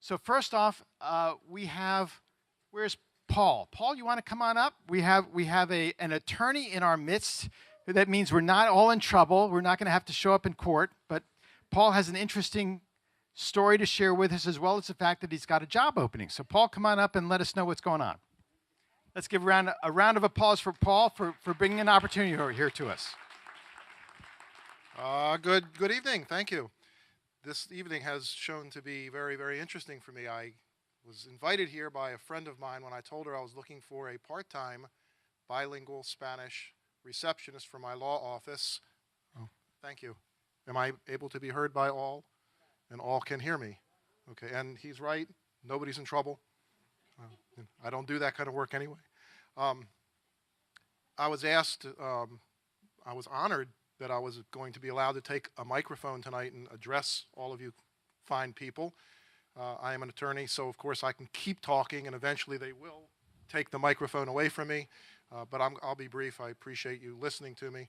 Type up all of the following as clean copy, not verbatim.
So first off, where's Paul? Paul, you want to come on up? We have an attorney in our midst. That means we're not all in trouble. We're not going to have to show up in court. But Paul has an interesting story to share with us, as well as the fact that he's got a job opening. So Paul, come on up and let us know what's going on. Let's give a round of applause for Paul for bringing an opportunity over here to us. Good evening. Thank you. This evening has shown to be very, very interesting for me. I was invited here by a friend of mine when I told her I was looking for a part-time bilingual Spanish receptionist for my law office. Oh, thank you. Am I able to be heard by all? And all can hear me. Okay, and he's right. Nobody's in trouble. I don't do that kind of work anyway. I was asked, I was honored that I was going to be allowed to take a microphone tonight and address all of you fine people. I am an attorney, so of course I can keep talking, and eventually they will take the microphone away from me, but I'll be brief. I appreciate you listening to me.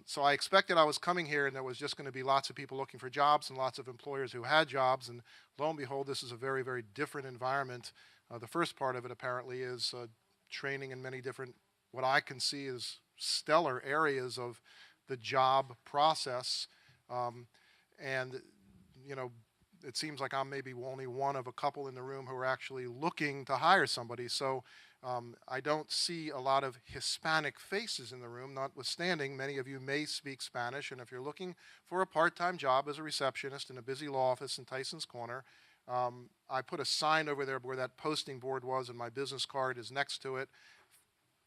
So I expected I was coming here and there was just going to be lots of people looking for jobs and lots of employers who had jobs, and lo and behold, this is a very, very different environment. The first part of it apparently is training in many different, what I can see as stellar areas of the job process, and you know, it seems like I'm maybe only one of a couple in the room who are actually looking to hire somebody. So I don't see a lot of Hispanic faces in the room, notwithstanding many of you may speak Spanish, and if you're looking for a part-time job as a receptionist in a busy law office in Tyson's Corner, I put a sign over there where that posting board was, and my business card is next to it.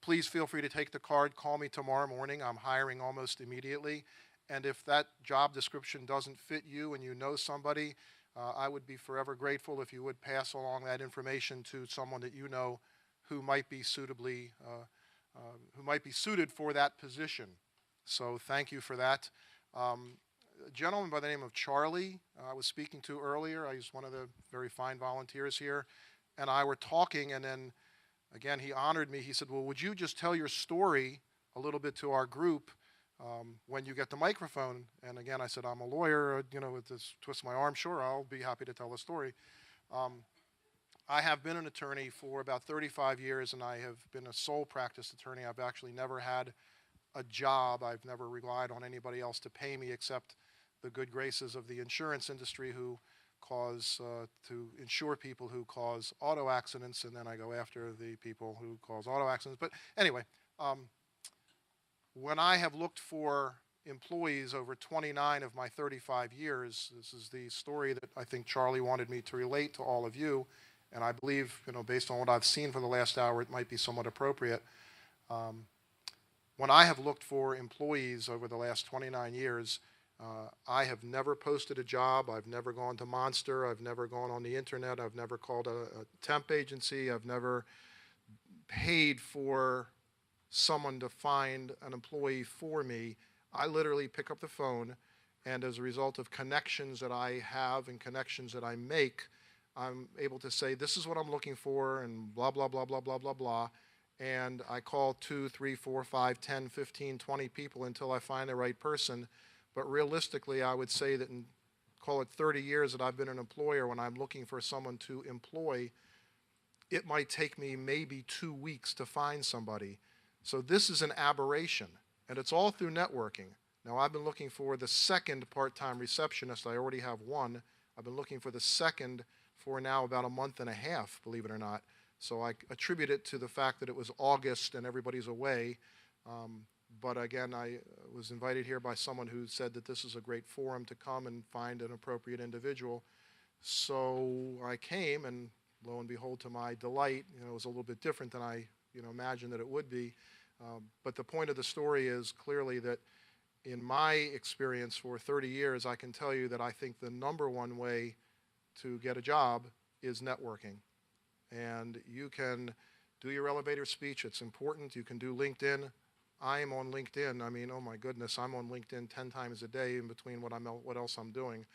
Please feel free to take the card. Call me tomorrow morning. I'm hiring almost immediately. And if that job description doesn't fit you and you know somebody, I would be forever grateful if you would pass along that information to someone that you know who might be suited for that position. So thank you for that. A gentleman by the name of Charlie I was speaking to earlier. He's one of the very fine volunteers here. And I were talking, and then again, he honored me. He said, well, would you just tell your story a little bit to our group when you get the microphone? And again, I said, I'm a lawyer, you know, with this twist of my arm, sure, I'll be happy to tell the story. I have been an attorney for about 35 years, and I have been a sole practice attorney. I've actually never had a job. I've never relied on anybody else to pay me except the good graces of the insurance industry who to insure people who cause auto accidents, and then I go after the people who cause auto accidents. But anyway, when I have looked for employees over 29 of my 35 years, this is the story that I think Charlie wanted me to relate to all of you, and I believe, you know, based on what I've seen for the last hour, it might be somewhat appropriate. When I have looked for employees over the last 29 years, I have never posted a job. I've never gone to Monster. I've never gone on the internet. I've never called a temp agency. I've never paid for someone to find an employee for me. I literally pick up the phone, and as a result of connections that I have and connections that I make, I'm able to say, this is what I'm looking for, and blah, blah, blah, blah, blah, blah, blah. And I call 2, 3, 4, 5, 10, 15, 20 people until I find the right person. But realistically, I would say that in, call it 30 years that I've been an employer, when I'm looking for someone to employ, it might take me maybe 2 weeks to find somebody. So this is an aberration, and it's all through networking. Now, I've been looking for the second part-time receptionist. I already have one. I've been looking for the second for now about a month and a half, believe it or not. So I attribute it to the fact that it was August and everybody's away. But again, I was invited here by someone who said that this is a great forum to come and find an appropriate individual. So I came, and lo and behold, to my delight, you know, it was a little bit different than I, you know, imagined that it would be. But the point of the story is clearly that in my experience for 30 years, I can tell you that I think the number one way to get a job is networking. And you can do your elevator speech. It's important. You can do LinkedIn. I'm on LinkedIn. I mean, oh my goodness, I'm on LinkedIn 10 times a day in between what else I'm doing.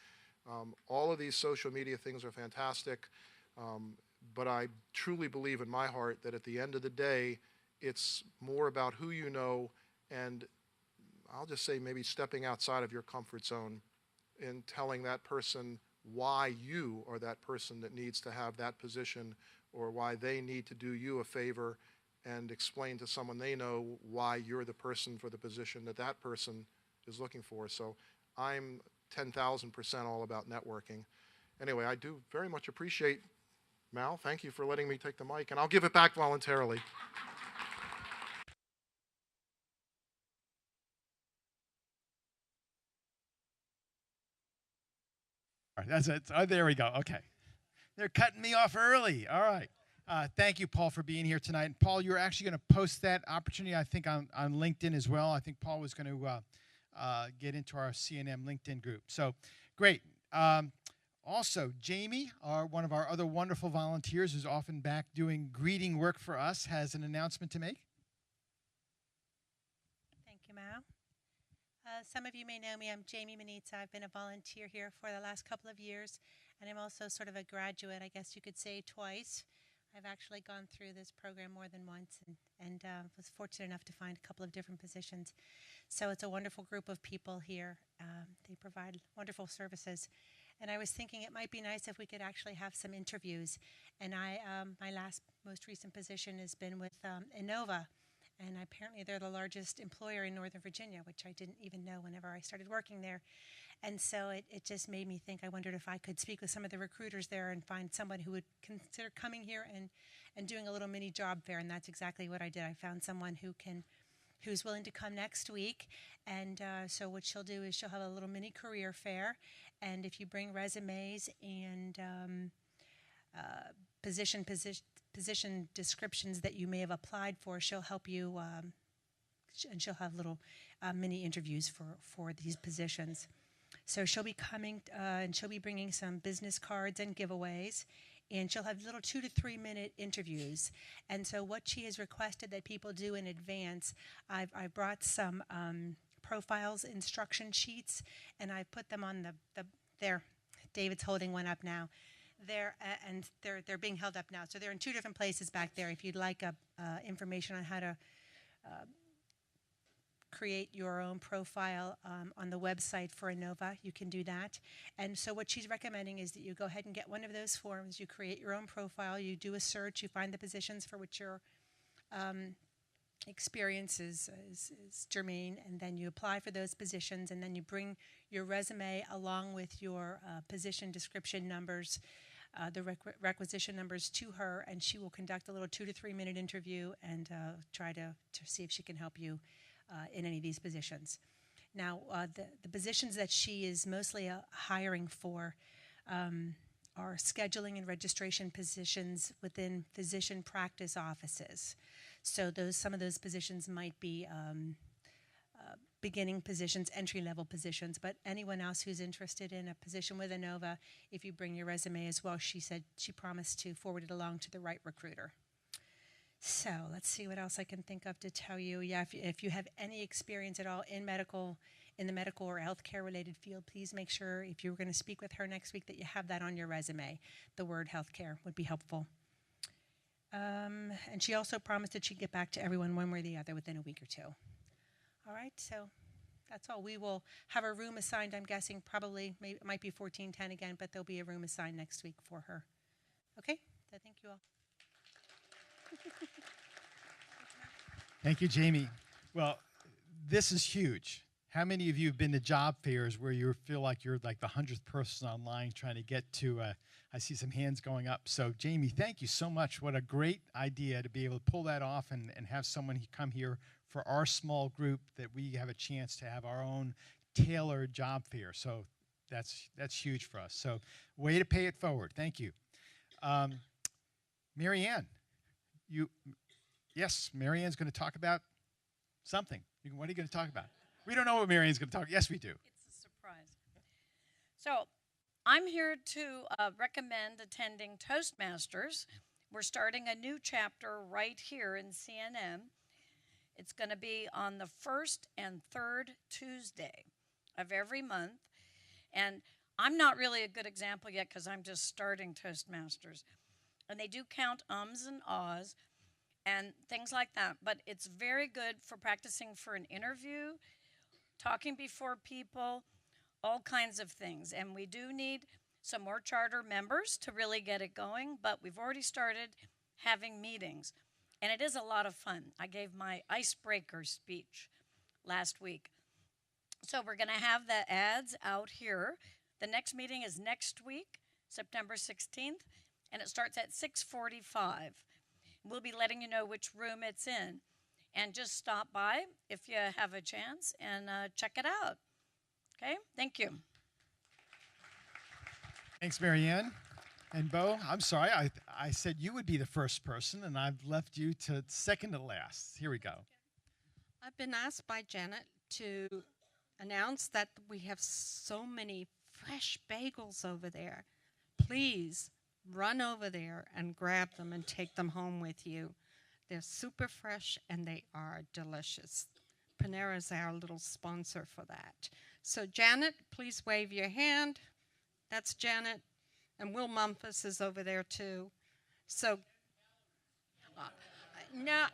All of these social media things are fantastic, but I truly believe in my heart that at the end of the day, it's more about who you know, and I'll just say maybe stepping outside of your comfort zone and telling that person why you are that person that needs to have that position, or why they need to do you a favor, and explain to someone they know why you're the person for the position that that person is looking for. So I'm 10,000% all about networking. Anyway, I do very much appreciate, Mal, thank you for letting me take the mic, and I'll give it back voluntarily. All right, that's it. Oh, there we go. Okay. They're cutting me off early. All right. Thank you, Paul, for being here tonight. And Paul, you're actually going to post that opportunity, I think, on LinkedIn as well. I think Paul was going to get into our CNM LinkedIn group. So great. Also, Jamie, one of our other wonderful volunteers who's often back doing greeting work for us, has an announcement to make. Thank you, Mal. Some of you may know me. I'm Jamie Manitza. I've been a volunteer here for the last couple of years, and I'm also sort of a graduate, I guess you could say, twice. I've actually gone through this program more than once and was fortunate enough to find a couple of different positions. So it's a wonderful group of people here. They provide wonderful services. And I was thinking it might be nice if we could actually have some interviews. And my most recent position has been with Innova. And apparently they're the largest employer in Northern Virginia, which I didn't even know whenever I started working there. And so it just made me think. I wondered if I could speak with some of the recruiters there and find someone who would consider coming here and doing a little mini job fair. And that's exactly what I did. I found someone who's willing to come next week. And so what she'll do is she'll have a little mini career fair. And if you bring resumes and position descriptions that you may have applied for, she'll help you, and she'll have little mini interviews for these positions. So she'll be coming, and she'll be bringing some business cards and giveaways, and she'll have little 2 to 3 minute interviews. And so what she has requested that people do in advance, I brought some profiles instruction sheets, and I put them on there. David's holding one up now. And they're being held up now. So they're in 2 different places back there. If you'd like information on how to create your own profile on the website for Innova, you can do that. And so what she's recommending is that you go ahead and get one of those forms. You create your own profile. You do a search. You find the positions for which your experience is germane, and then you apply for those positions, and then you bring your resume along with your position description numbers, the requisition numbers to her, and she will conduct a little 2 to 3 minute interview and try to see if she can help you in any of these positions. Now, the positions that she is mostly hiring for are scheduling and registration positions within physician practice offices. So some of those positions might be beginning positions, entry-level positions, but anyone else who's interested in a position with Innova, if you bring your resume as well, she said she promised to forward it along to the right recruiter. So let's see what else I can think of to tell you. Yeah, if you have any experience at all in the medical or healthcare related field, please make sure if you're going to speak with her next week that you have that on your resume. The word healthcare would be helpful. And she also promised that she'd get back to everyone one way or the other within a week or two. All right, so that's all. We will have a room assigned, I'm guessing, it might be 1410 again, but there'll be a room assigned next week for her. Okay, so thank you all. Thank you, Jamie. Well, this is huge. How many of you have been to job fairs where you feel like you're like the 100th person online trying to get to, I see some hands going up. So, Jamie, thank you so much. What a great idea to be able to pull that off and have someone come here for our small group, that we have a chance to have our own tailored job fair. So that's huge for us. So way to pay it forward. Thank you. Mary Ann, yes, Mary Ann's going to talk about something. What are you going to talk about? We don't know what Mary Ann's going to talk. Yes, we do. It's a surprise. So I'm here to recommend attending Toastmasters. We're starting a new chapter right here in CNM. It's going to be on the first and third Tuesday of every month. And I'm not really a good example yet because I'm just starting Toastmasters. And they do count ums and ahs and things like that. But it's very good for practicing for an interview, talking before people, all kinds of things. And we do need some more charter members to really get it going, but we've already started having meetings. And it is a lot of fun. I gave my icebreaker speech last week. So we're going to have the ads out here. The next meeting is next week, September 16th, and it starts at 6:45. We'll be letting you know which room it's in. And just stop by if you have a chance and check it out. Okay, thank you. Thanks, Marianne. And Bo, I'm sorry, I said you would be the first person, and I've left you to second to last. Here we go. I've been asked by Janet to announce that we have so many fresh bagels over there. Please run over there and grab them and take them home with you. They're super fresh and they are delicious. Panera is our little sponsor for that. So Janet, please wave your hand. That's Janet. And Will Mumfus is over there too. So, no.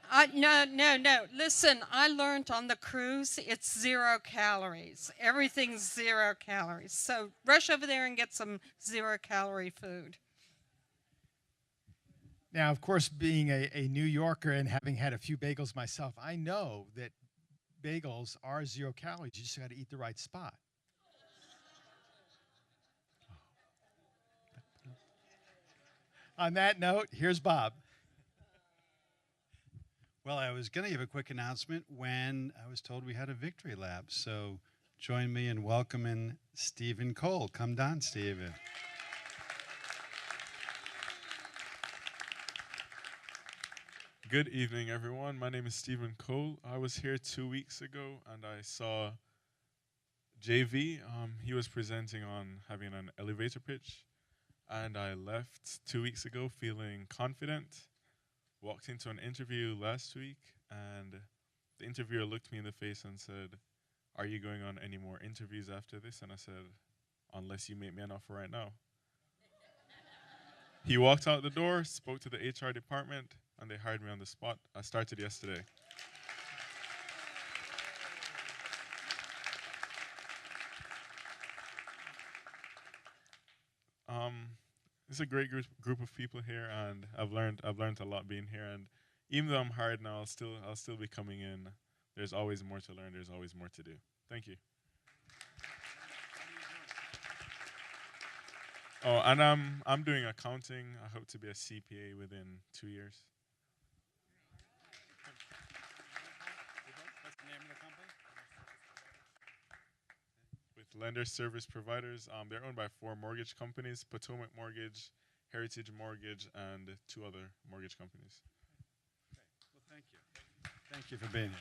Listen, I learned on the cruise, it's 0 calories. Everything's 0 calories. So rush over there and get some 0-calorie food. Now, of course, being a New Yorker and having had a few bagels myself, I know that bagels are 0 calories. You just got to eat the right spot. On that note, here's Bob. Well, I was going to give a quick announcement when I was told we had a victory lap. So join me in welcoming Stephen Cole. Come down, Stephen. Good evening, everyone. My name is Stephen Cole. I was here 2 weeks ago, and I saw JV. He was presenting on having an elevator pitch, and I left 2 weeks ago feeling confident. Walked into an interview last week, and the interviewer looked me in the face and said, "Are you going on any more interviews after this?" And I said, "Unless you make me an offer right now." He walked out the door, spoke to the HR department, and they hired me on the spot. I started yesterday. It's a great group of people here, and I've learned a lot being here. And even though I'm hired now, I'll still be coming in. There's always more to learn. There's always more to do. Thank you. Oh, and I'm doing accounting. I hope to be a CPA within 2 years. What's the name of the company? With Lender Service Providers. They're owned by 4 mortgage companies: Potomac Mortgage, Heritage Mortgage, and 2 other mortgage companies. Okay. Well, thank you. Thank you for being here.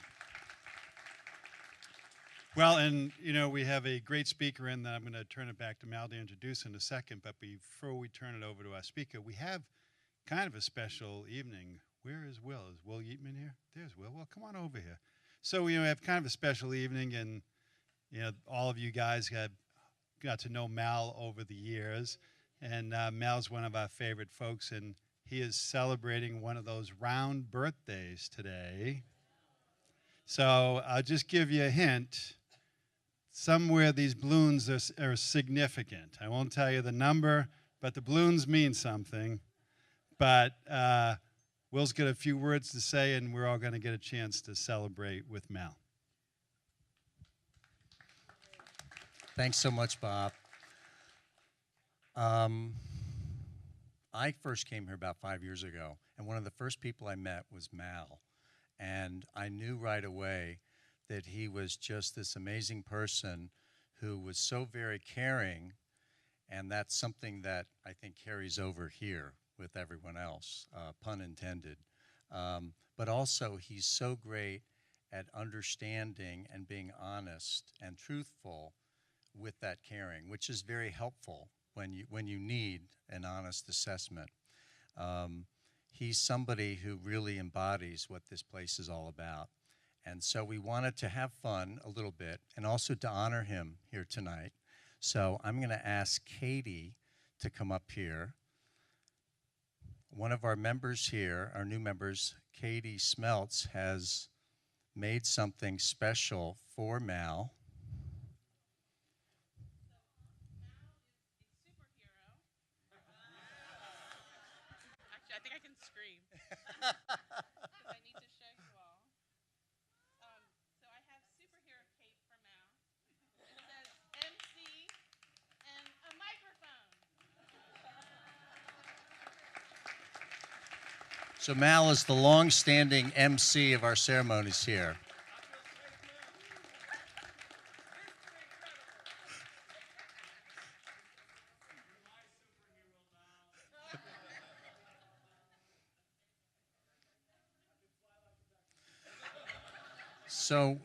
Well, and, you know, we have a great speaker in that I'm going to turn it back to Mal to introduce in a second. But before we turn it over to our speaker, we have kind of a special evening. Where is Will? Is Will Yeatman here? There's Will. Well, come on over here. So we have kind of a special evening, and you know, all of you guys have got to know Mal over the years, and Mal's one of our favorite folks, and he is celebrating one of those round birthdays today. So I'll just give you a hint. Somewhere these balloons are significant. I won't tell you the number, but the balloons mean something. But Will's got a few words to say, and we're all going to get a chance to celebrate with Mal. Thanks so much, Bob. I first came here about 5 years ago, and one of the first people I met was Mal. And I knew right away that he was just this amazing person who was so very caring, and that's something that I think carries over here with everyone else, pun intended. But also, he's so great at understanding and being honest and truthful with that caring, which is very helpful when you need an honest assessment. He's somebody who really embodies what this place is all about. And so we wanted to have fun a little bit and also to honor him here tonight. So I'm going to ask Katie to come up here. One of our members here, our new members, Katie Smeltz, has made something special for Mal. I think I can scream. Because I need to show you all. So I have superhero cape for Mal. It says MC and a microphone. So Mal is the long-standing MC of our ceremonies here.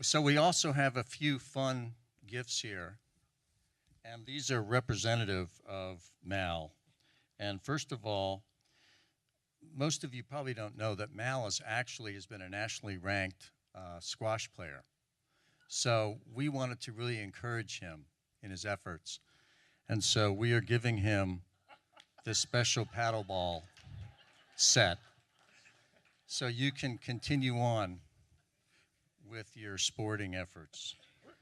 So we also have a few fun gifts here, and these are representative of Mal. And first of all, most of you probably don't know that Mal has been a nationally ranked squash player. So we wanted to really encourage him in his efforts. And so we are giving him this special paddleball set so you can continue on with your sporting efforts. We're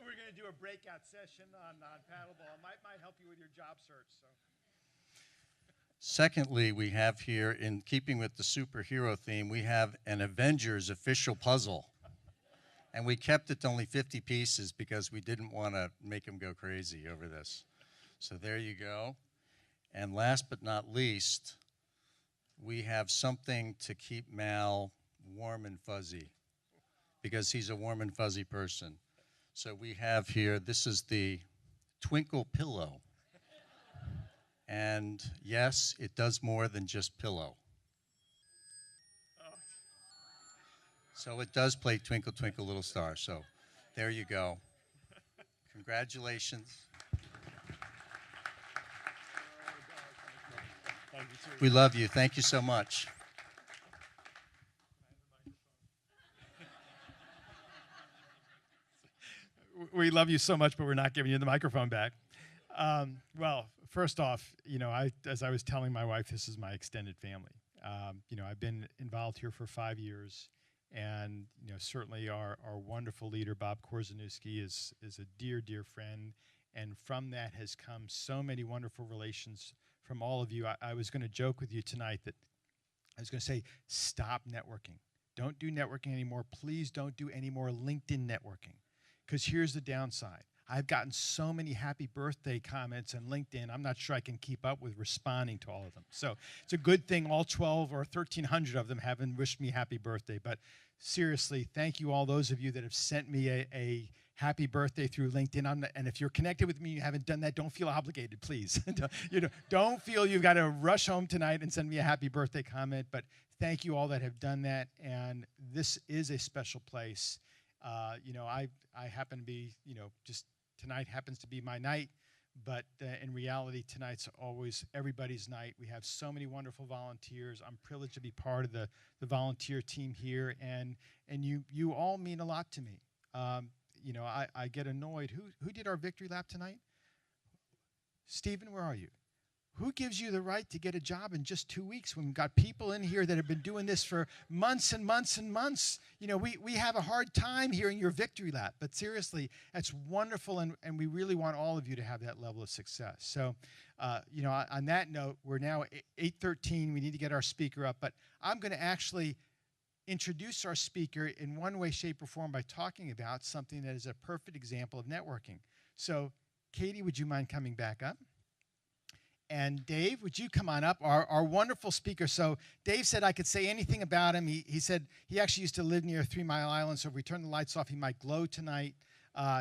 going to do a breakout session on paddleball. Might help you with your job search. So. Secondly, we have here, in keeping with the superhero theme, we have an Avengers official puzzle. And we kept it to only 50 pieces because we didn't want to make them go crazy over this. So there you go. And last but not least, we have something to keep Mal warm and fuzzy, because he's a warm and fuzzy person. So we have here, this is the Twinkle Pillow. And yes, it does more than just pillow. So it does play Twinkle, Twinkle, Little Star. So there you go. Congratulations. We love you. Thank you so much. We love you so much, but we're not giving you the microphone back. Well, first off, as I was telling my wife, this is my extended family. I've been involved here for 5 years, and certainly our wonderful leader, Bob Korzeniewski, is a dear, dear friend, and from that has come so many wonderful relations from all of you. I was going to joke with you tonight that I was going to say, stop networking. Don't do networking anymore. Please don't do any more LinkedIn networking. Because here's the downside. I've gotten so many happy birthday comments on LinkedIn, I'm not sure I can keep up with responding to all of them. So it's a good thing all 12 or 1,300 of them haven't wished me happy birthday. But seriously, thank you all those of you that have sent me a happy birthday through LinkedIn. And if you're connected with me and you haven't done that, don't feel obligated, please. Don't feel you've got to rush home tonight and send me a happy birthday comment. But thank you all that have done that. And this is a special place. I happen to be, just tonight happens to be my night, but in reality, tonight's always everybody's night. We have so many wonderful volunteers. I'm privileged to be part of the volunteer team here, and you all mean a lot to me. I get annoyed. Who did our victory lap tonight? Stephen, where are you? Who gives you the right to get a job in just 2 weeks when we've got people in here that have been doing this for months and months and months? We have a hard time hearing your victory lap, but seriously, that's wonderful, and we really want all of you to have that level of success. So, on that note, we're now 8:13. We need to get our speaker up, but I'm going to actually introduce our speaker in one way, shape, or form by talking about something that is a perfect example of networking. So, Katie, would you mind coming back up? And Dave, would you come on up? Our wonderful speaker. So Dave said I could say anything about him. He said he actually used to live near 3 Mile Island, so if we turn the lights off, he might glow tonight.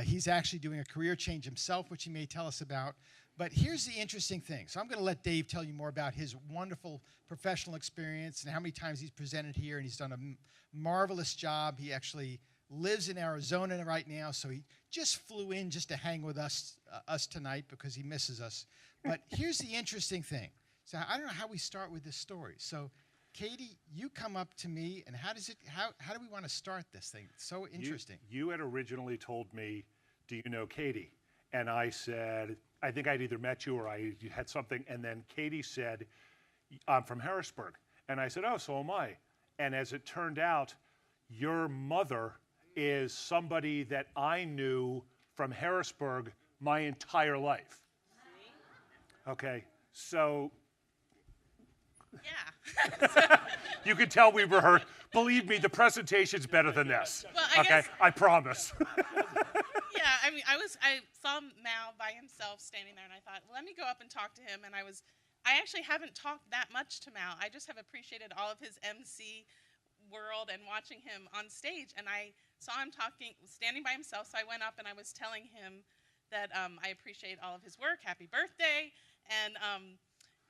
He's actually doing a career change himself, which he may tell us about. But here's the interesting thing. So I'm going to let Dave tell you more about his wonderful professional experience and how many times he's presented here, and he's done a marvelous job. He actually lives in Arizona right now, so he just flew in just to hang with us tonight because he misses us. But here's the interesting thing. So I don't know how we start with this story. So, Katie, you come up to me, and how do we want to start this thing? It's so interesting. You had originally told me, do you know Katie? And I said, I think I'd either met you or I had something. And then Katie said, I'm from Harrisburg. And I said, oh, so am I. And as it turned out, your mother is somebody that I knew from Harrisburg my entire life. Okay, so Yeah. You can tell we rehearsed. Believe me, the presentation's better than this. Well, I okay, guess- I promise. Yeah, I mean, I saw Mal by himself standing there, and I thought, well, let me go up and talk to him. And I actually haven't talked that much to Mal. I just have appreciated all of his MC world and watching him on stage. And I saw him standing by himself, so I went up and I was telling him that I appreciate all of his work. Happy birthday!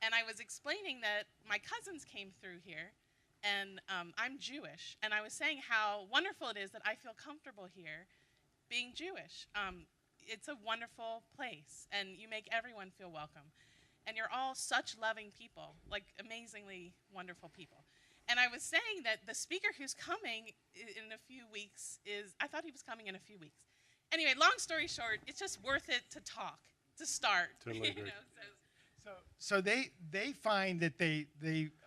And I was explaining that my cousins came through here, and I'm Jewish. And I was saying how wonderful it is that I feel comfortable here being Jewish. It's a wonderful place, and you make everyone feel welcome. And you're all such loving people, like amazingly wonderful people. And I was saying that the speaker who's coming in a few weeks I thought he was coming in a few weeks. Anyway, long story short, it's just worth it to talk, to start. Totally agree. So they find that they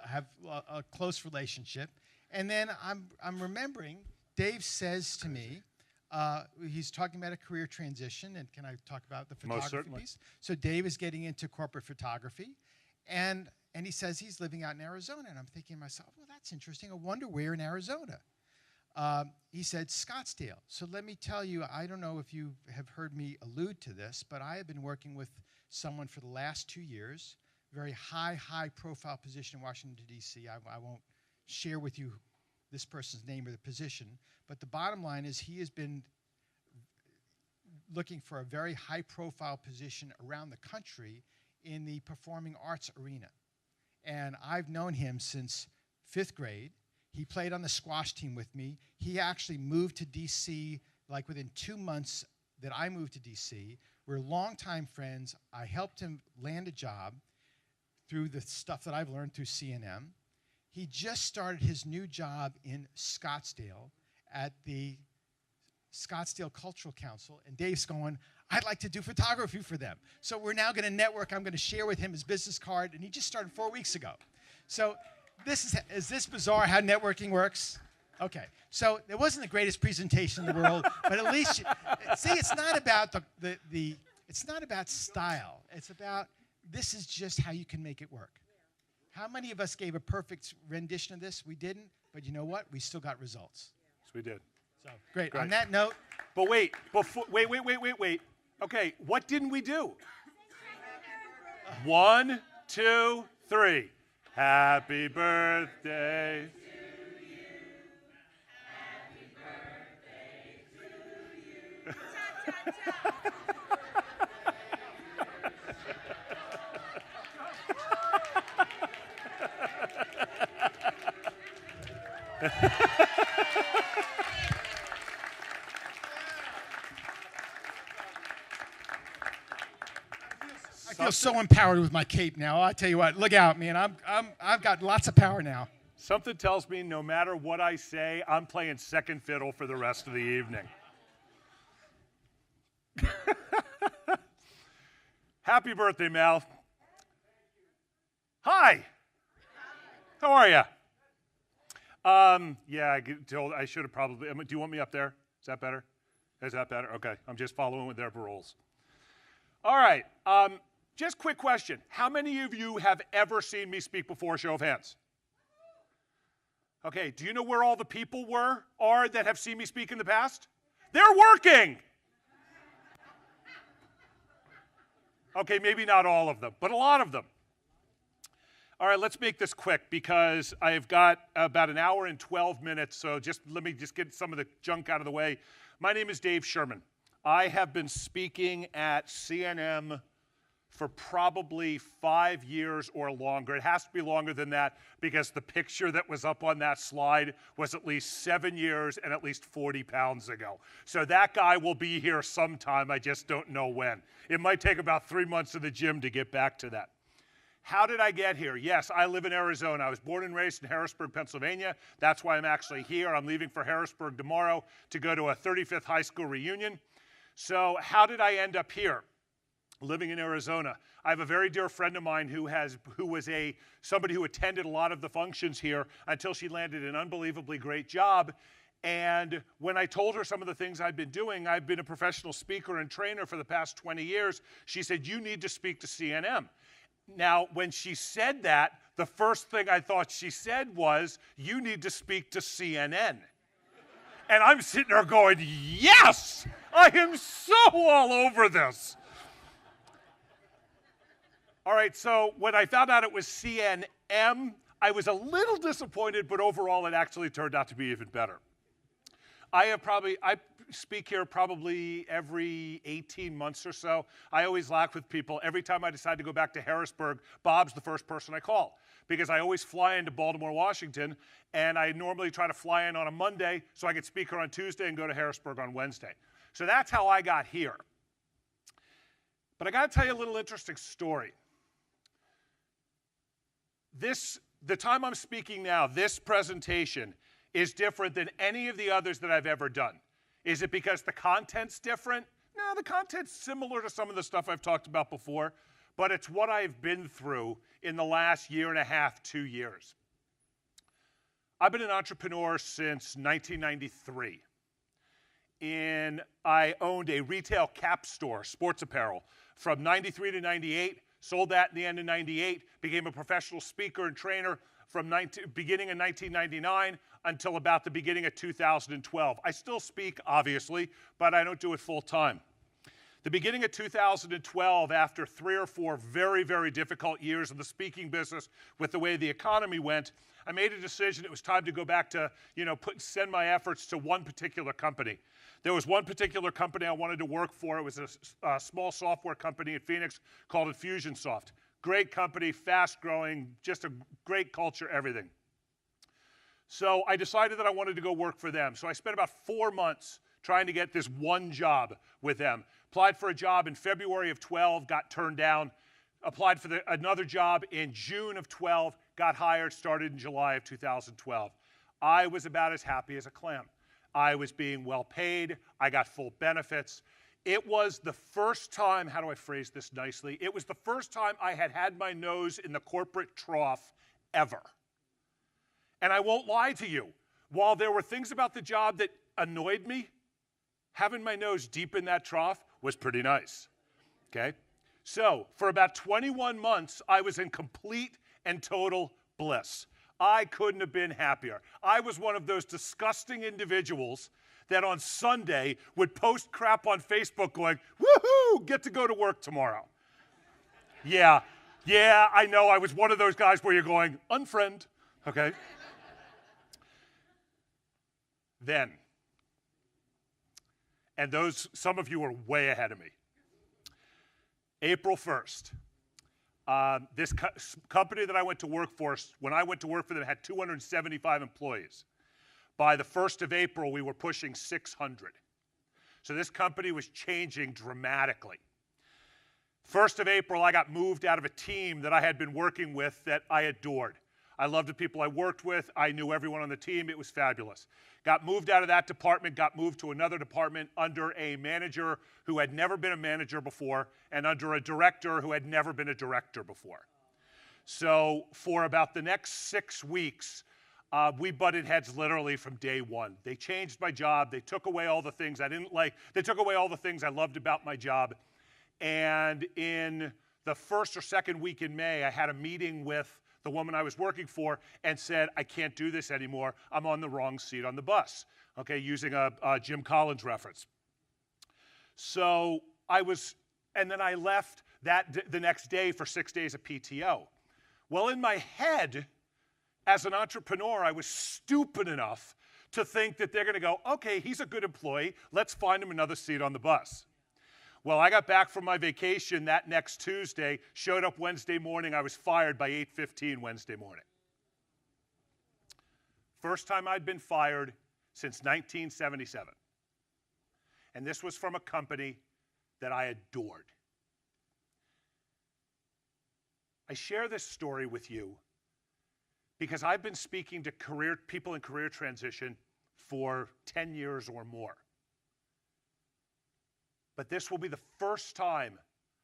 have a close relationship, and then I'm remembering Dave says to me, he's talking about a career transition, and can I talk about the Most photography certainly. piece? So Dave is getting into corporate photography, and he says he's living out in Arizona, and I'm thinking to myself, well, that's interesting. I wonder where in Arizona. He said Scottsdale. So let me tell you, I don't know if you have heard me allude to this, but I have been working with someone for the last 2 years, very high profile position in Washington, D.C. I won't share with you this person's name or the position, but the bottom line is he has been looking for a very high profile position around the country in the performing arts arena. And I've known him since 5th grade. He played on the squash team with me. He actually moved to D.C. like within 2 months that I moved to D.C. We're longtime friends. I helped him land a job through the stuff that I've learned through CNM. He just started his new job in Scottsdale at the Scottsdale Cultural Council, and Dave's going, I'd like to do photography for them. So we're now going to network. I'm going to share with him his business card, and he just started 4 weeks ago. So is this bizarre how networking works? Okay, so it wasn't the greatest presentation in the world, but at least see, it's not about it's not about style. It's about this is just how you can make it work. How many of us gave a perfect rendition of this? We didn't, but you know what? We still got results. Yes, we did. So great. Great. On that note, But wait. Okay, what didn't we do? 1, 2, 3. Happy birthday. I feel so empowered with my cape now. I tell you what, look out, man. I've got lots of power now. Something tells me no matter what I say, I'm playing second fiddle for the rest of the evening. Happy birthday, Mal. Hi. How are you? Yeah, I should have probably. Do you want me up there? Is that better? Is that better? Okay, I'm just following with their rules. All right. Just quick question. How many of you have ever seen me speak before? Show of hands. Okay, do you know where all the people are that have seen me speak in the past? They're working. Okay, maybe not all of them, but a lot of them. All right, let's make this quick because I've got about an hour and 12 minutes, so let me get some of the junk out of the way. My name is Dave Sherman. I have been speaking at CNM for probably 5 years or longer. It has to be longer than that because the picture that was up on that slide was at least 7 years and at least 40 pounds ago. So that guy will be here sometime, I just don't know when. It might take about 3 months in the gym to get back to that. How did I get here? Yes, I live in Arizona. I was born and raised in Harrisburg, Pennsylvania. That's why I'm actually here. I'm leaving for Harrisburg tomorrow to go to a 35th high school reunion. So how did I end up here? Living in Arizona. I have a very dear friend of mine who was somebody who attended a lot of the functions here until she landed an unbelievably great job. And when I told her some of the things I'd been doing, I've been a professional speaker and trainer for the past 20 years, she said, you need to speak to CNM. Now, when she said that, the first thing I thought she said was, "You need to speak to CNN." And I'm sitting there going, yes, I am so all over this. All right, so when I found out it was CNM, I was a little disappointed, but overall it actually turned out to be even better. I speak here probably every 18 months or so. I always laugh with people. Every time I decide to go back to Harrisburg, Bob's the first person I call, because I always fly into Baltimore, Washington, and I normally try to fly in on a Monday so I could speak here on Tuesday and go to Harrisburg on Wednesday. So that's how I got here. But I got to tell you a little interesting story. The time I'm speaking now, this presentation, is different than any of the others that I've ever done. Is it because the content's different? No, the content's similar to some of the stuff I've talked about before, but it's what I've been through in the last year and a half, 2 years. I've been an entrepreneur since 1993. I owned a retail cap store, sports apparel, from 93 to 98, sold that in the end of 98, became a professional speaker and trainer from beginning in 1999 until about the beginning of 2012. I still speak, obviously, but I don't do it full time. The beginning of 2012, after 3 or 4 very, very difficult years in the speaking business with the way the economy went, I made a decision it was time to go back to, send my efforts to one particular company. There was one particular company I wanted to work for. It was a small software company in Phoenix called Infusionsoft. Great company, fast growing, just a great culture, everything. So I decided that I wanted to go work for them. So I spent about 4 months trying to get this one job with them. Applied for a job in February of 12, got turned down. Applied for another job in June of 12, got hired, started in July of 2012. I was about as happy as a clam. I was being well paid. I got full benefits. It was the first time, how do I phrase this nicely? It was the first time I had had my nose in the corporate trough ever. And I won't lie to you, while there were things about the job that annoyed me, having my nose deep in that trough was pretty nice, okay? So for about 21 months, I was in complete and total bliss. I couldn't have been happier. I was one of those disgusting individuals that on Sunday would post crap on Facebook going, woohoo, get to go to work tomorrow. Yeah, I know. I was one of those guys where you're going, unfriend, okay? Then, and some of you are way ahead of me. April 1st, this company that I went to work for, when I went to work for them, had 275 employees. By the 1st of April, we were pushing 600. So this company was changing dramatically. 1st of April, I got moved out of a team that I had been working with that I adored. I loved the people I worked with. I knew everyone on the team. It was fabulous. Got moved out of that department, got moved to another department under a manager who had never been a manager before and under a director who had never been a director before. So for about the next 6 weeks, we butted heads literally from day one. They changed my job. They took away all the things I didn't like. They took away all the things I loved about my job. And in the first or second week in May, I had a meeting with the woman I was working for and said, I can't do this anymore. I'm on the wrong seat on the bus, okay, using a Jim Collins reference. So and then I left the next day for 6 days of PTO. Well, in my head, as an entrepreneur, I was stupid enough to think that they're going to go, okay, he's a good employee. Let's find him another seat on the bus. Well, I got back from my vacation that next Tuesday, showed up Wednesday morning. I was fired by 8:15 Wednesday morning. First time I'd been fired since 1977. And this was from a company that I adored. I share this story with you because I've been speaking to people in career transition for 10 years or more. But this will be the first time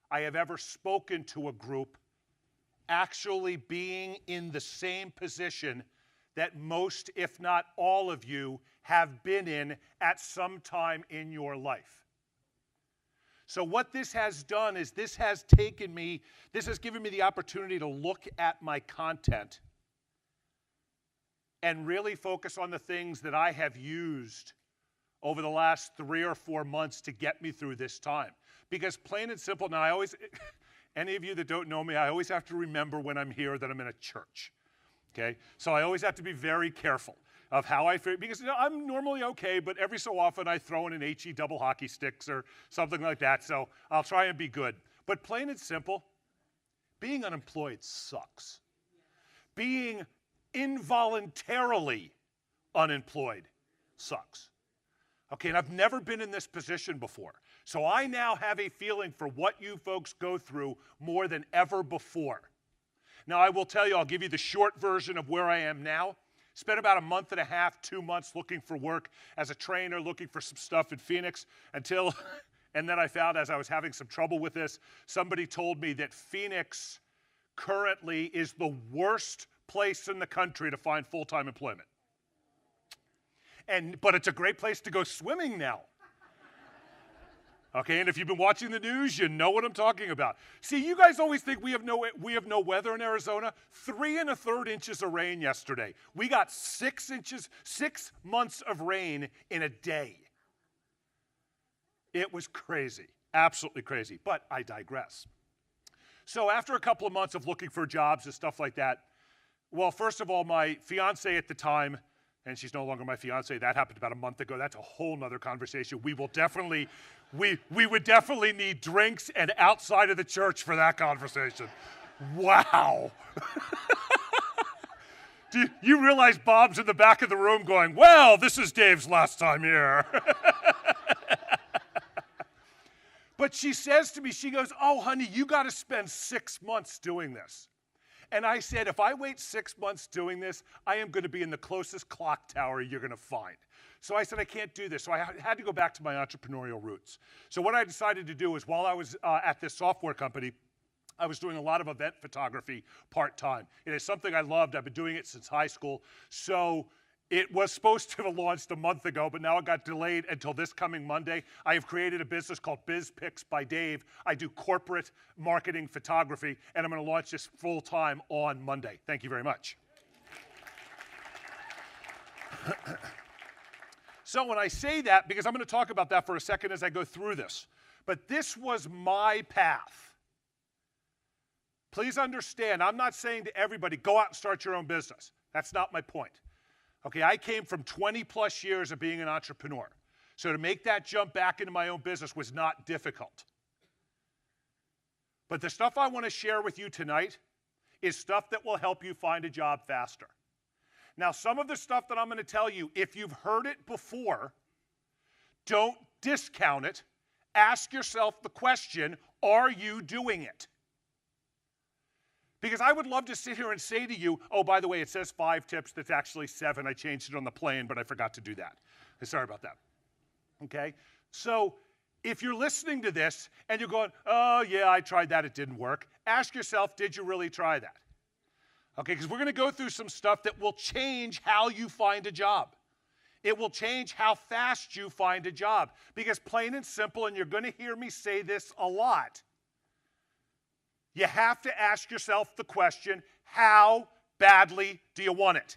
I have ever spoken to a group actually being in the same position that most, if not all of you, have been in at some time in your life. So what this has done is this has given me the opportunity to look at my content and really focus on the things that I have used over the last 3 or 4 months to get me through this time. Because plain and simple, now I always, any of you that don't know me, I always have to remember when I'm here that I'm in a church, okay? So I always have to be very careful of how I feel, because I'm normally okay, but every so often I throw in an HE double hockey sticks or something like that, so I'll try and be good. But plain and simple, being unemployed sucks. Being involuntarily unemployed sucks. Okay, and I've never been in this position before. So I now have a feeling for what you folks go through more than ever before. Now I will tell you, I'll give you the short version of where I am now. Spent about a month and a half, 2 months looking for work as a trainer, looking for some stuff in Phoenix until, and then I found as I was having some trouble with this, somebody told me that Phoenix currently is the worst place in the country to find full-time employment. But it's a great place to go swimming now. Okay, and if you've been watching the news, you know what I'm talking about. See, you guys always think we have no weather in Arizona. 3 1/3 inches of rain yesterday. We got 6 months of rain in a day. It was crazy, absolutely crazy, but I digress. So after a couple of months of looking for jobs and stuff like that, well, first of all, my fiance at the time, and she's no longer my fiance, that happened about a month ago. That's a whole nother conversation. We would definitely need drinks and outside of the church for that conversation. Wow. Do you realize Bob's in the back of the room going, well, this is Dave's last time here. But she says to me, she goes, oh, honey, you got to spend 6 months doing this. And I said, if I wait 6 months doing this, I am going to be in the closest clock tower you're going to find. So I said, I can't do this. So I had to go back to my entrepreneurial roots. So what I decided to do is while I was at this software company, I was doing a lot of event photography part-time. It is something I loved. I've been doing it since high school. So it was supposed to have launched a month ago, but now it got delayed until this coming Monday. I have created a business called BizPix by Dave. I do corporate marketing photography, and I'm going to launch this full-time on Monday. Thank you very much. So when I say that, because I'm going to talk about that for a second as I go through this, but this was my path. Please understand, I'm not saying to everybody, go out and start your own business. That's not my point. Okay, I came from 20 plus years of being an entrepreneur. So to make that jump back into my own business was not difficult. But the stuff I want to share with you tonight is stuff that will help you find a job faster. Now, some of the stuff that I'm going to tell you, if you've heard it before, don't discount it. Ask yourself the question, are you doing it? Because I would love to sit here and say to you, oh, by the way, it says 5 tips. That's actually 7. I changed it on the plane, but I forgot to do that. Sorry about that. Okay? So if you're listening to this and you're going, oh, yeah, I tried that. It didn't work. Ask yourself, did you really try that? Okay, because we're going to go through some stuff that will change how you find a job. It will change how fast you find a job. Because plain and simple, and you're going to hear me say this a lot, you have to ask yourself the question, how badly do you want it?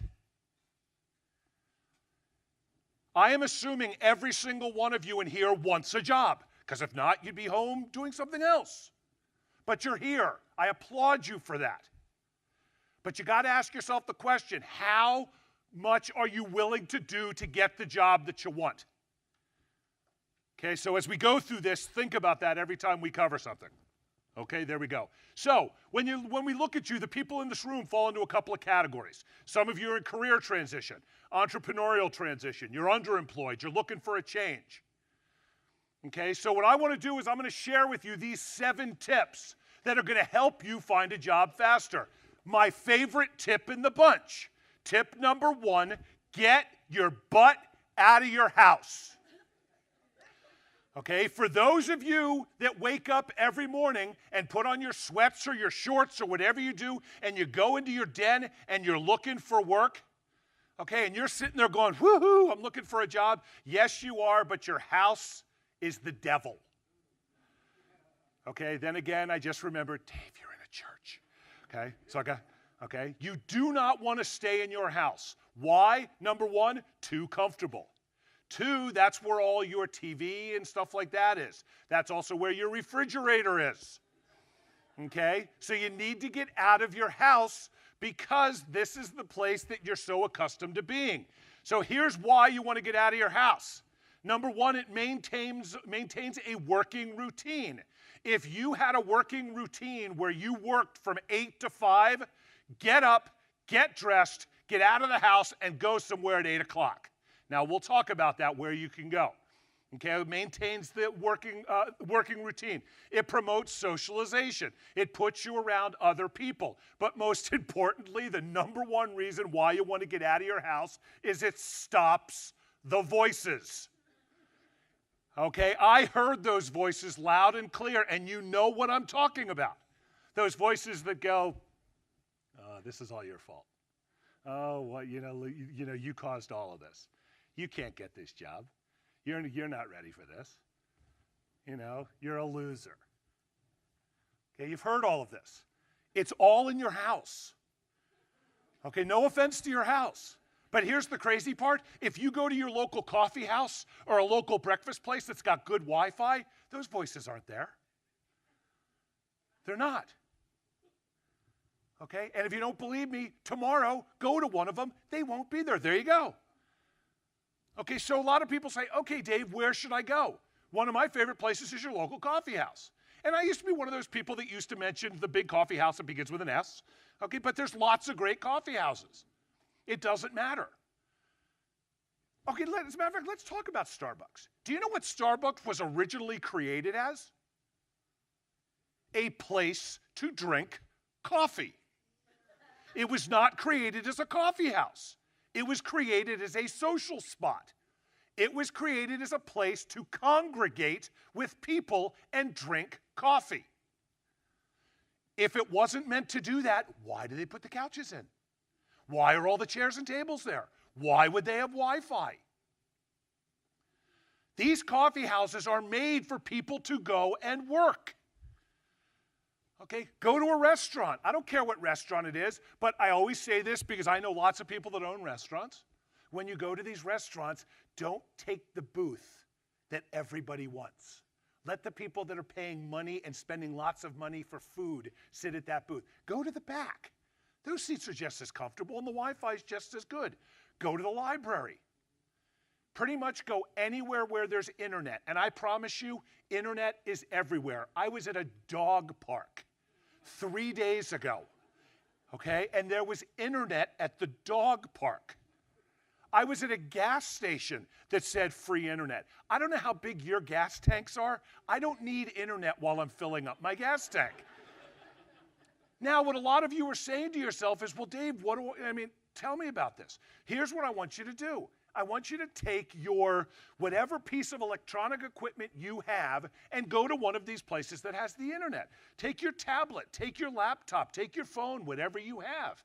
I am assuming every single one of you in here wants a job, because if not, you'd be home doing something else. But you're here. I applaud you for that. But you got to ask yourself the question, how much are you willing to do to get the job that you want? Okay, so as we go through this, think about that every time we cover something. Okay, there we go. So when we look at you, the people in this room fall into a couple of categories. Some of you are in career transition, entrepreneurial transition. You're underemployed. You're looking for a change. Okay, so what I want to do is I'm going to share with you these 7 tips that are going to help you find a job faster. My favorite tip in the bunch. Tip number 1, get your butt out of your house. Okay, for those of you that wake up every morning and put on your sweats or your shorts or whatever you do, and you go into your den and you're looking for work, okay, and you're sitting there going, woohoo, I'm looking for a job. Yes, you are, but your house is the devil. Okay, then again, I just remembered, Dave, you're in a church. Okay, so okay, you do not want to stay in your house. Why? Number one, too comfortable. Two, that's where all your TV and stuff like that is. That's also where your refrigerator is. Okay, so you need to get out of your house because this is the place that you're so accustomed to being. So here's why you want to get out of your house. Number one, it maintains a working routine. If you had a working routine where you worked from 8 to 5, get up, get dressed, get out of the house, and go somewhere at 8 o'clock. Now, we'll talk about that, where you can go. Okay, it maintains the working routine. It promotes socialization. It puts you around other people. But most importantly, the number one reason why you want to get out of your house is it stops the voices. Okay, I heard those voices loud and clear, and you know what I'm talking about. Those voices that go, this is all your fault. Oh, well, you know, you caused all of this. You can't get this job. You're not ready for this. You know, you're a loser. Okay, you've heard all of this. It's all in your house. Okay, no offense to your house. But here's the crazy part. If you go to your local coffee house or a local breakfast place that's got good Wi-Fi, those voices aren't there. They're not. Okay, and if you don't believe me, tomorrow, go to one of them. They won't be there. There you go. Okay, so a lot of people say, okay, Dave, where should I go? One of my favorite places is your local coffee house. And I used to be one of those people that used to mention the big coffee house that begins with an S. Okay, but there's lots of great coffee houses. It doesn't matter. Okay, as a matter of fact, let's talk about Starbucks. Do you know what Starbucks was originally created as? A place to drink coffee. It was not created as a coffee house. It was created as a social spot. It was created as a place to congregate with people and drink coffee. If it wasn't meant to do that, why do they put the couches in? Why are all the chairs and tables there? Why would they have Wi-Fi? These coffee houses are made for people to go and work. Okay, go to a restaurant. I don't care what restaurant it is, but I always say this because I know lots of people that own restaurants. When you go to these restaurants, don't take the booth that everybody wants. Let the people that are paying money and spending lots of money for food sit at that booth. Go to the back. Those seats are just as comfortable and the Wi-Fi is just as good. Go to the library. Pretty much go anywhere where there's internet. And I promise you, internet is everywhere. I was at a dog park 3 days ago, okay? And there was internet at the dog park. I was at a gas station that said free internet. I don't know how big your gas tanks are. I don't need internet while I'm filling up my gas tank. Now, what a lot of you are saying to yourself is, well, Dave, tell me about this. Here's what I want you to do. I want you to take your whatever piece of electronic equipment you have and go to one of these places that has the internet. Take your tablet, take your laptop, take your phone, whatever you have.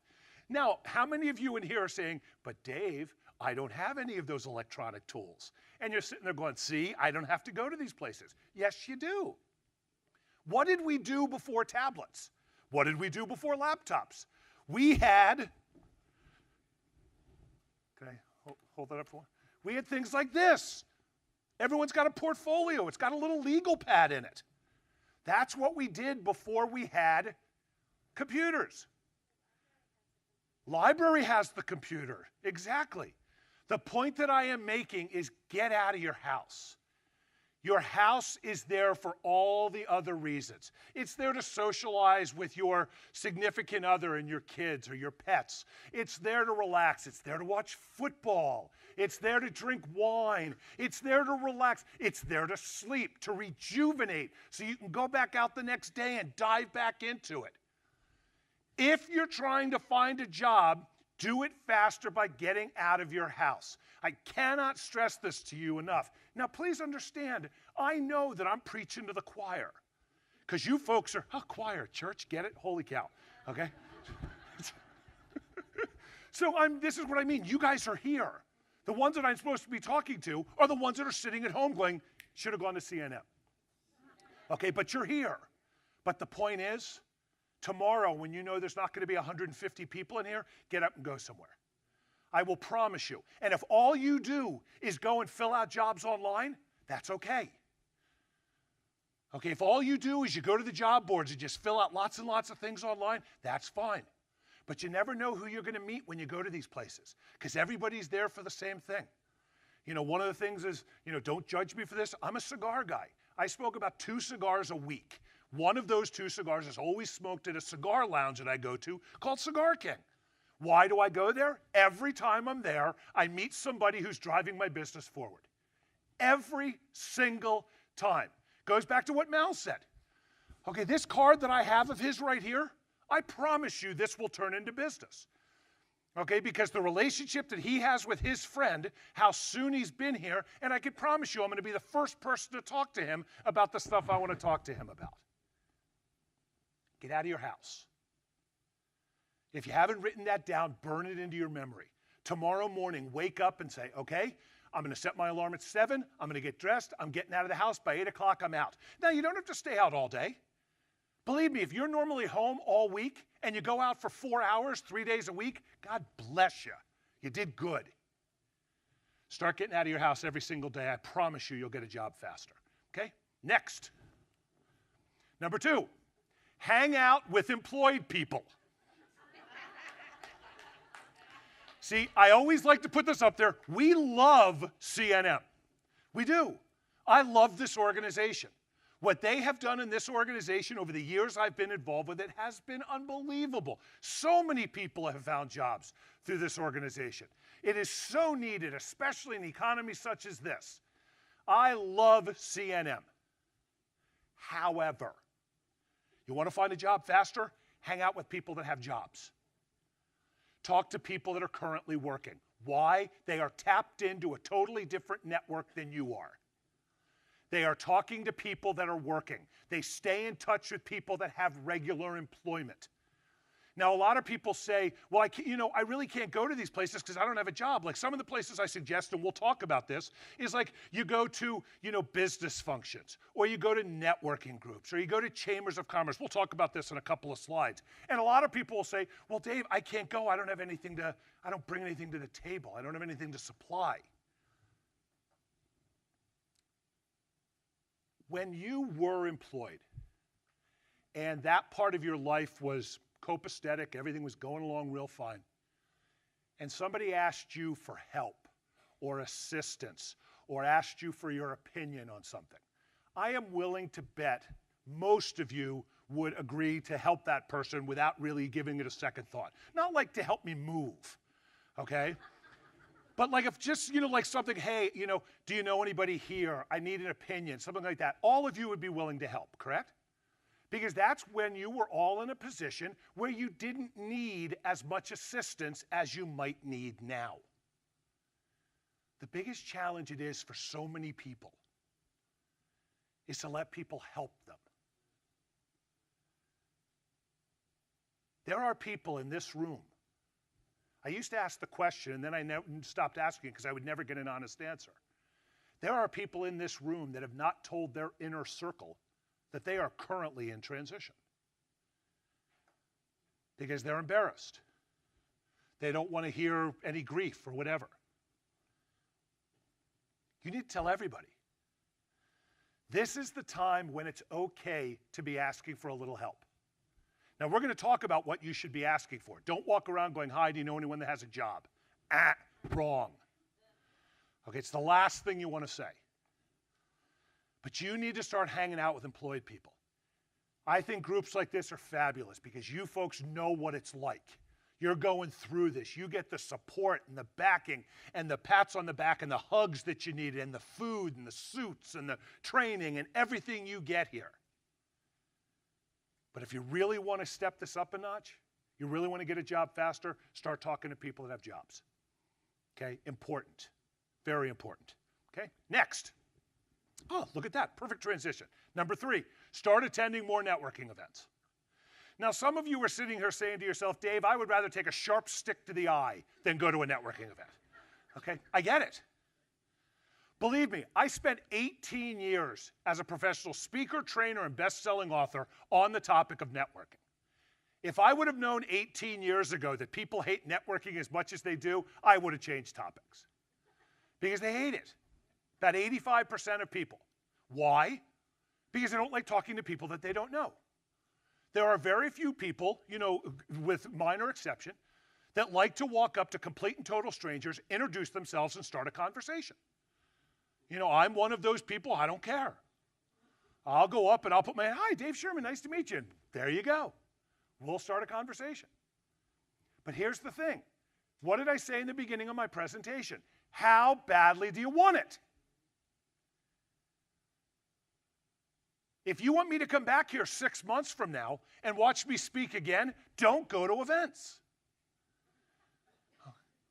Now, how many of you in here are saying, but Dave, I don't have any of those electronic tools? And you're sitting there going, see, I don't have to go to these places. Yes, you do. What did we do before tablets? What did we do before laptops? We had, okay, hold that up for me. We had things like this. Everyone's got a portfolio. It's got a little legal pad in it. That's what we did before we had computers. Library has the computer. Exactly. The point that I am making is get out of your house. Your house is there for all the other reasons. It's there to socialize with your significant other and your kids or your pets. It's there to relax. It's there to watch football. It's there to drink wine. It's there to relax. It's there to sleep, to rejuvenate, so you can go back out the next day and dive back into it. If you're trying to find a job, do it faster by getting out of your house. I cannot stress this to you enough. Now, please understand, I know that I'm preaching to the choir. Because you folks are, oh, choir, church, get it? Holy cow, okay? So this is what I mean. You guys are here. The ones that I'm supposed to be talking to are the ones that are sitting at home going, should have gone to CNM. Okay, but you're here. But the point is, tomorrow when you know there's not going to be 150 people in here, get up and go somewhere. I will promise you. And if all you do is go and fill out jobs online, that's okay. Okay, if all you do is you go to the job boards and just fill out lots and lots of things online, that's fine. But you never know who you're going to meet when you go to these places, because everybody's there for the same thing. You know, one of the things is, you know, don't judge me for this. I'm a cigar guy. I smoke about 2 cigars a week. One of those 2 cigars is always smoked at a cigar lounge that I go to called Cigar King. Why do I go there? Every time I'm there, I meet somebody who's driving my business forward. Every single time. Goes back to what Mal said. Okay, this card that I have of his right here, I promise you this will turn into business. Okay, because the relationship that he has with his friend, how soon he's been here, and I can promise you I'm going to be the first person to talk to him about the stuff I want to talk to him about. Get out of your house. If you haven't written that down, burn it into your memory. Tomorrow morning, wake up and say, okay, I'm going to set my alarm at 7. I'm going to get dressed. I'm getting out of the house. By 8 o'clock, I'm out. Now, you don't have to stay out all day. Believe me, if you're normally home all week and you go out for 4 hours, 3 days a week, God bless you. You did good. Start getting out of your house every single day. I promise you, you'll get a job faster. Okay? Next. Number 2. Hang out with employed people. See, I always like to put this up there. We love CNM. We do. I love this organization. What they have done in this organization over the years I've been involved with it has been unbelievable. So many people have found jobs through this organization. It is so needed, especially in economies such as this. I love CNM. However, you want to find a job faster? Hang out with people that have jobs. Talk to people that are currently working. Why? They are tapped into a totally different network than you are. They are talking to people that are working. They stay in touch with people that have regular employment. Now, a lot of people say, well, I really can't go to these places because I don't have a job. Like some of the places I suggest, and we'll talk about this, is like you go to, business functions, or you go to networking groups, or you go to chambers of commerce. We'll talk about this in a couple of slides. And a lot of people will say, well, Dave, I can't go. I don't bring anything to the table. I don't have anything to supply. When you were employed, and that part of your life was copacetic, everything was going along real fine, and somebody asked you for help or assistance or asked you for your opinion on something, I am willing to bet most of you would agree to help that person without really giving it a second thought. Not like to help me move, okay? But like if just, like something, hey, do you know anybody here? I need an opinion, something like that. All of you would be willing to help, correct? Because that's when you were all in a position where you didn't need as much assistance as you might need now. The biggest challenge it is for so many people is to let people help them. There are people in this room. I used to ask the question, and then I stopped asking because I would never get an honest answer. There are people in this room that have not told their inner circle that they are currently in transition because they're embarrassed. They don't want to hear any grief or whatever. You need to tell everybody. This is the time when it's okay to be asking for a little help. Now, we're going to talk about what you should be asking for. Don't walk around going, hi, do you know anyone that has a job? Wrong. Okay, it's the last thing you want to say. But you need to start hanging out with employed people. I think groups like this are fabulous because you folks know what it's like. You're going through this. You get the support and the backing and the pats on the back and the hugs that you need and the food and the suits and the training and everything you get here. But if you really want to step this up a notch, you really want to get a job faster, start talking to people that have jobs. Okay? Important. Very important. Okay? Next. Oh, look at that. Perfect transition. Number 3, start attending more networking events. Now, some of you are sitting here saying to yourself, Dave, I would rather take a sharp stick to the eye than go to a networking event. Okay? I get it. Believe me, I spent 18 years as a professional speaker, trainer, and best-selling author on the topic of networking. If I would have known 18 years ago that people hate networking as much as they do, I would have changed topics. Because they hate it. About 85% of people. Why? Because they don't like talking to people that they don't know. There are very few people, with minor exception, that like to walk up to complete and total strangers, introduce themselves, and start a conversation. I'm one of those people, I don't care. I'll go up and I'll put hi, Dave Sherman, nice to meet you. And there you go. We'll start a conversation. But here's the thing. What did I say in the beginning of my presentation? How badly do you want it? If you want me to come back here 6 months from now and watch me speak again, don't go to events.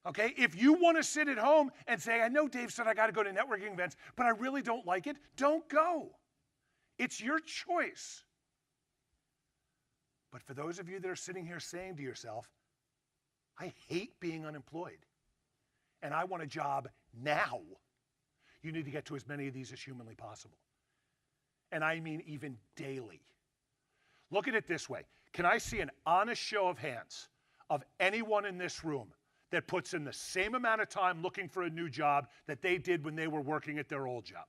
Okay? If you want to sit at home and say, I know Dave said I got to go to networking events, but I really don't like it, don't go. It's your choice. But for those of you that are sitting here saying to yourself, I hate being unemployed, and I want a job now, you need to get to as many of these as humanly possible. And I mean even daily. Look at it this way. Can I see an honest show of hands of anyone in this room that puts in the same amount of time looking for a new job that they did when they were working at their old job?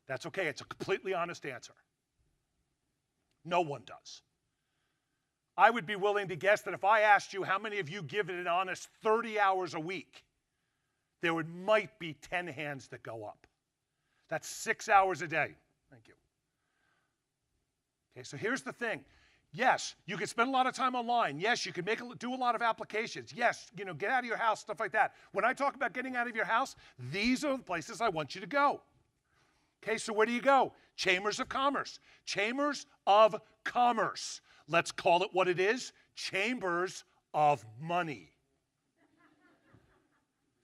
That's okay. It's a completely honest answer. No one does. I would be willing to guess that if I asked you how many of you give it an honest 30 hours a week, there might be 10 hands that go up. That's 6 hours a day. Thank you. Okay, so here's the thing. Yes, you can spend a lot of time online. Yes, you can do a lot of applications. Yes, get out of your house, stuff like that. When I talk about getting out of your house, these are the places I want you to go. Okay, so where do you go? Chambers of commerce. Chambers of commerce. Let's call it what it is. Chambers of money.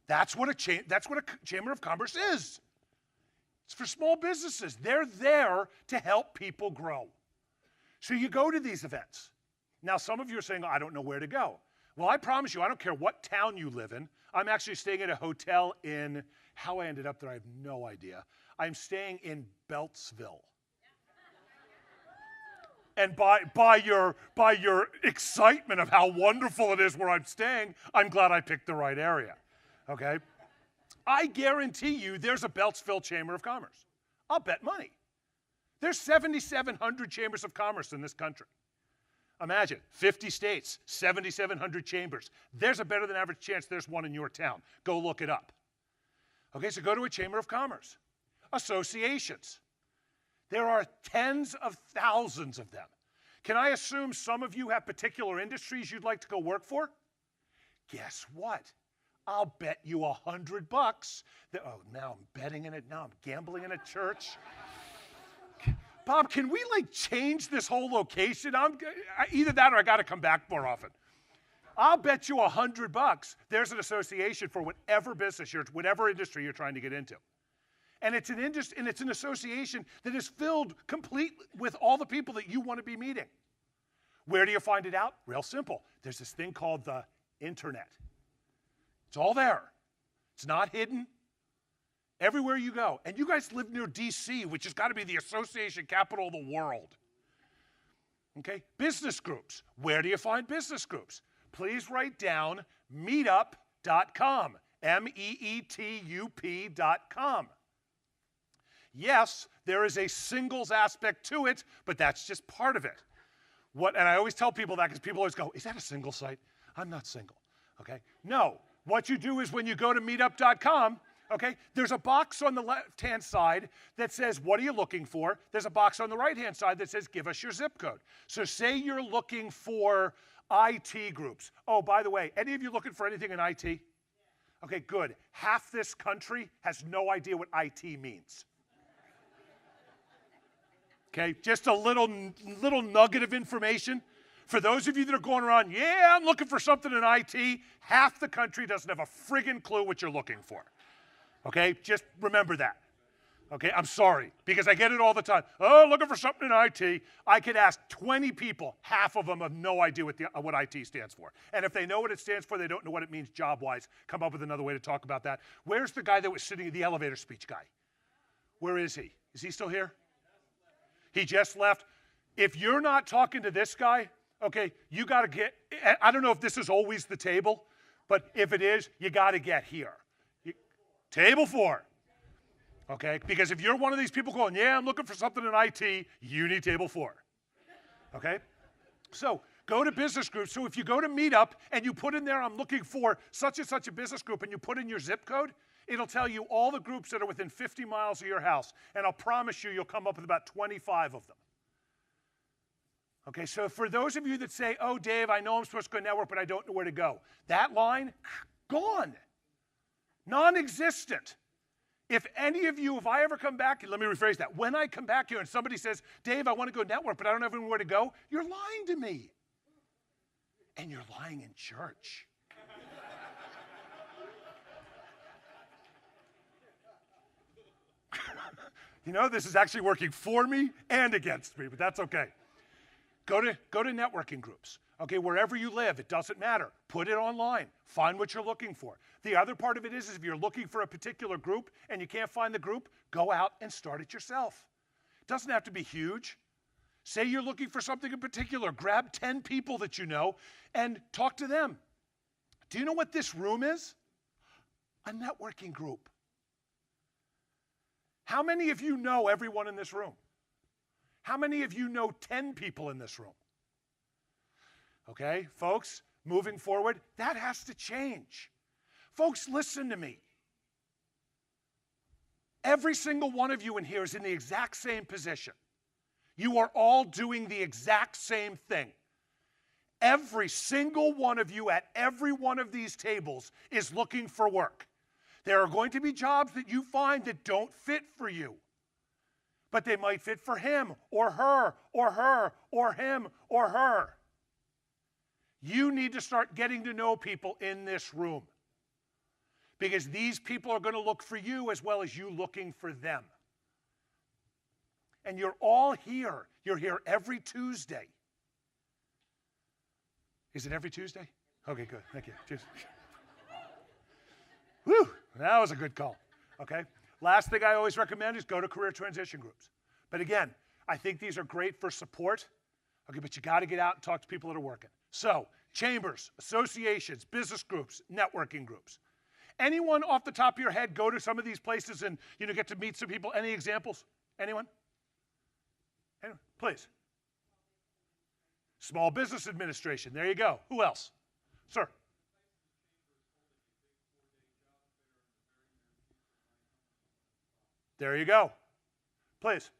That's what a chamber of commerce is. It's for small businesses. They're there to help people grow. So you go to these events. Now, some of you are saying, I don't know where to go. Well, I promise you, I don't care what town you live in. I'm actually staying at a hotel in, how I ended up there, I have no idea. I'm staying in Beltsville. And by your excitement of how wonderful it is where I'm staying, I'm glad I picked the right area. Okay? I guarantee you there's a Beltsville Chamber of Commerce. I'll bet money. There's 7,700 chambers of commerce in this country. Imagine, 50 states, 7,700 chambers. There's a better than average chance there's one in your town. Go look it up. Okay, so go to a chamber of commerce. Associations. There are tens of thousands of them. Can I assume some of you have particular industries you'd like to go work for? Guess what? I'll bet you $100 that, oh, now I'm betting in it, now I'm gambling in a church. Bob, can we change this whole location? Either that or I got to come back more often. I'll bet you $100 there's an association for whatever business whatever industry you're trying to get into. And it's an association that is filled complete with all the people that you want to be meeting. Where do you find it out? Real simple. There's this thing called the internet. It's all there. It's not hidden. Everywhere you go. And you guys live near D.C., which has got to be the association capital of the world. Okay? Business groups. Where do you find business groups? Please write down meetup.com. meetup.com. Yes, there is a singles aspect to it, but that's just part of it. And I always tell people that because people always go, is that a single site? I'm not single. Okay? No. What you do is when you go to meetup.com, okay, there's a box on the left-hand side that says, what are you looking for? There's a box on the right-hand side that says, give us your zip code. So say you're looking for IT groups. Oh, by the way, any of you looking for anything in IT? Okay, good. Half this country has no idea what IT means. Okay, just a little nugget of information. For those of you that are going around, yeah, I'm looking for something in IT, half the country doesn't have a friggin' clue what you're looking for. Okay, just remember that. Okay, I'm sorry, because I get it all the time. Oh, looking for something in IT. I could ask 20 people. Half of them have no idea what IT stands for. And if they know what it stands for, they don't know what it means job-wise. Come up with another way to talk about that. Where's the guy that was sitting, the elevator speech guy? Where is he? Is he still here? He just left. If you're not talking to this guy, okay, you got to get, I don't know if this is always the table, but if it is, you got to get here. Table 4. Okay, because if you're one of these people going, yeah, I'm looking for something in IT, you need table 4. Okay? So go to business groups. So if you go to Meetup and you put in there, I'm looking for such and such a business group, and you put in your zip code, it'll tell you all the groups that are within 50 miles of your house. And I'll promise you, you'll come up with about 25 of them. Okay, so for those of you that say, oh, Dave, I know I'm supposed to go network, but I don't know where to go. That line, gone. Non-existent. If any of you, if I ever come back, let me rephrase that. When I come back here and somebody says, Dave, I want to go network, but I don't have anywhere to go, you're lying to me. And you're lying in church. You know, this is actually working for me and against me, but that's okay. Go to networking groups. Okay, wherever you live, it doesn't matter. Put it online. Find what you're looking for. The other part of it is if you're looking for a particular group and you can't find the group, go out and start it yourself. It doesn't have to be huge. Say you're looking for something in particular. Grab 10 people that you know and talk to them. Do you know what this room is? A networking group. How many of you know everyone in this room? How many of you know 10 people in this room? Okay, folks, moving forward, that has to change. Folks, listen to me. Every single one of you in here is in the exact same position. You are all doing the exact same thing. Every single one of you at every one of these tables is looking for work. There are going to be jobs that you find that don't fit for you, but they might fit for him or her or her or him or her. You need to start getting to know people in this room because these people are going to look for you as well as you looking for them. And you're all here. You're here every Tuesday. Is it every Tuesday? Okay, good. Thank you. Whew, that was a good call. Okay. Last thing I always recommend is go to career transition groups. But again, I think these are great for support. Okay, but you got to get out and talk to people that are working. So, chambers, associations, business groups, networking groups. Anyone off the top of your head go to some of these places and get to meet some people? Any examples? Anyone? Anyone? Please. Small Business Administration. There you go. Who else? Sir. There you go. Please.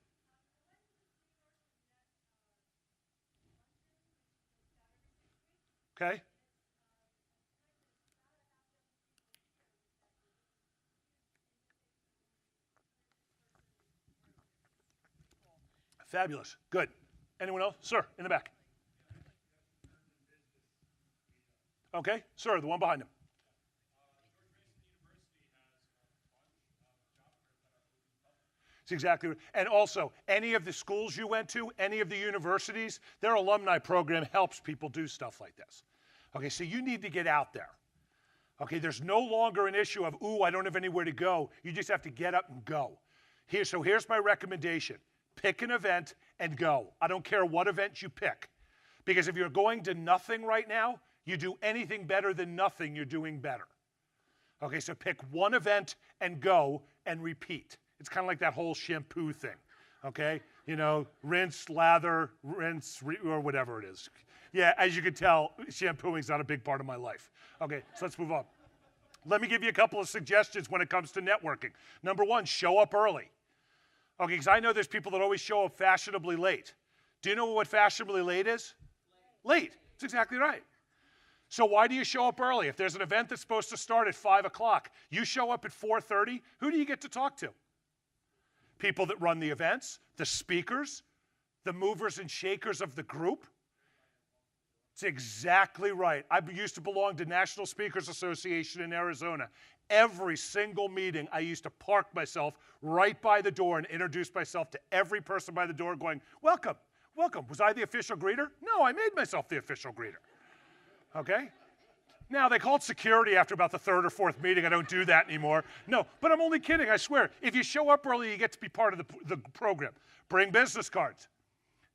Okay. Fabulous. Good. Anyone else? Sir, in the back. Okay. Sir, the one behind him. It's exactly right. And also, any of the schools you went to, any of the universities, their alumni program helps people do stuff like this. Okay, so you need to get out there. Okay, there's no longer an issue of, ooh, I don't have anywhere to go. You just have to get up and go. So here's my recommendation. Pick an event and go. I don't care what event you pick. Because if you're going to nothing right now, you do anything better than nothing, you're doing better. Okay, so pick one event and go and repeat. It's kind of like that whole shampoo thing, okay? Rinse, lather, rinse, or whatever it is. Yeah, as you can tell, shampooing's not a big part of my life. Okay, so let's move on. Let me give you a couple of suggestions when it comes to networking. Number one, show up early. Okay, because I know there's people that always show up fashionably late. Do you know what fashionably late is? Late. That's exactly right. So why do you show up early? If there's an event that's supposed to start at 5 o'clock, you show up at 4:30, who do you get to talk to? People that run the events, the speakers, the movers and shakers of the group. It's exactly right. I used to belong to National Speakers Association in Arizona. Every single meeting, I used to park myself right by the door and introduce myself to every person by the door going, welcome, welcome. Was I the official greeter? No, I made myself the official greeter. Okay? Now, they called security after about the third or fourth meeting. I don't do that anymore. No, but I'm only kidding, I swear. If you show up early, you get to be part of the program. Bring business cards.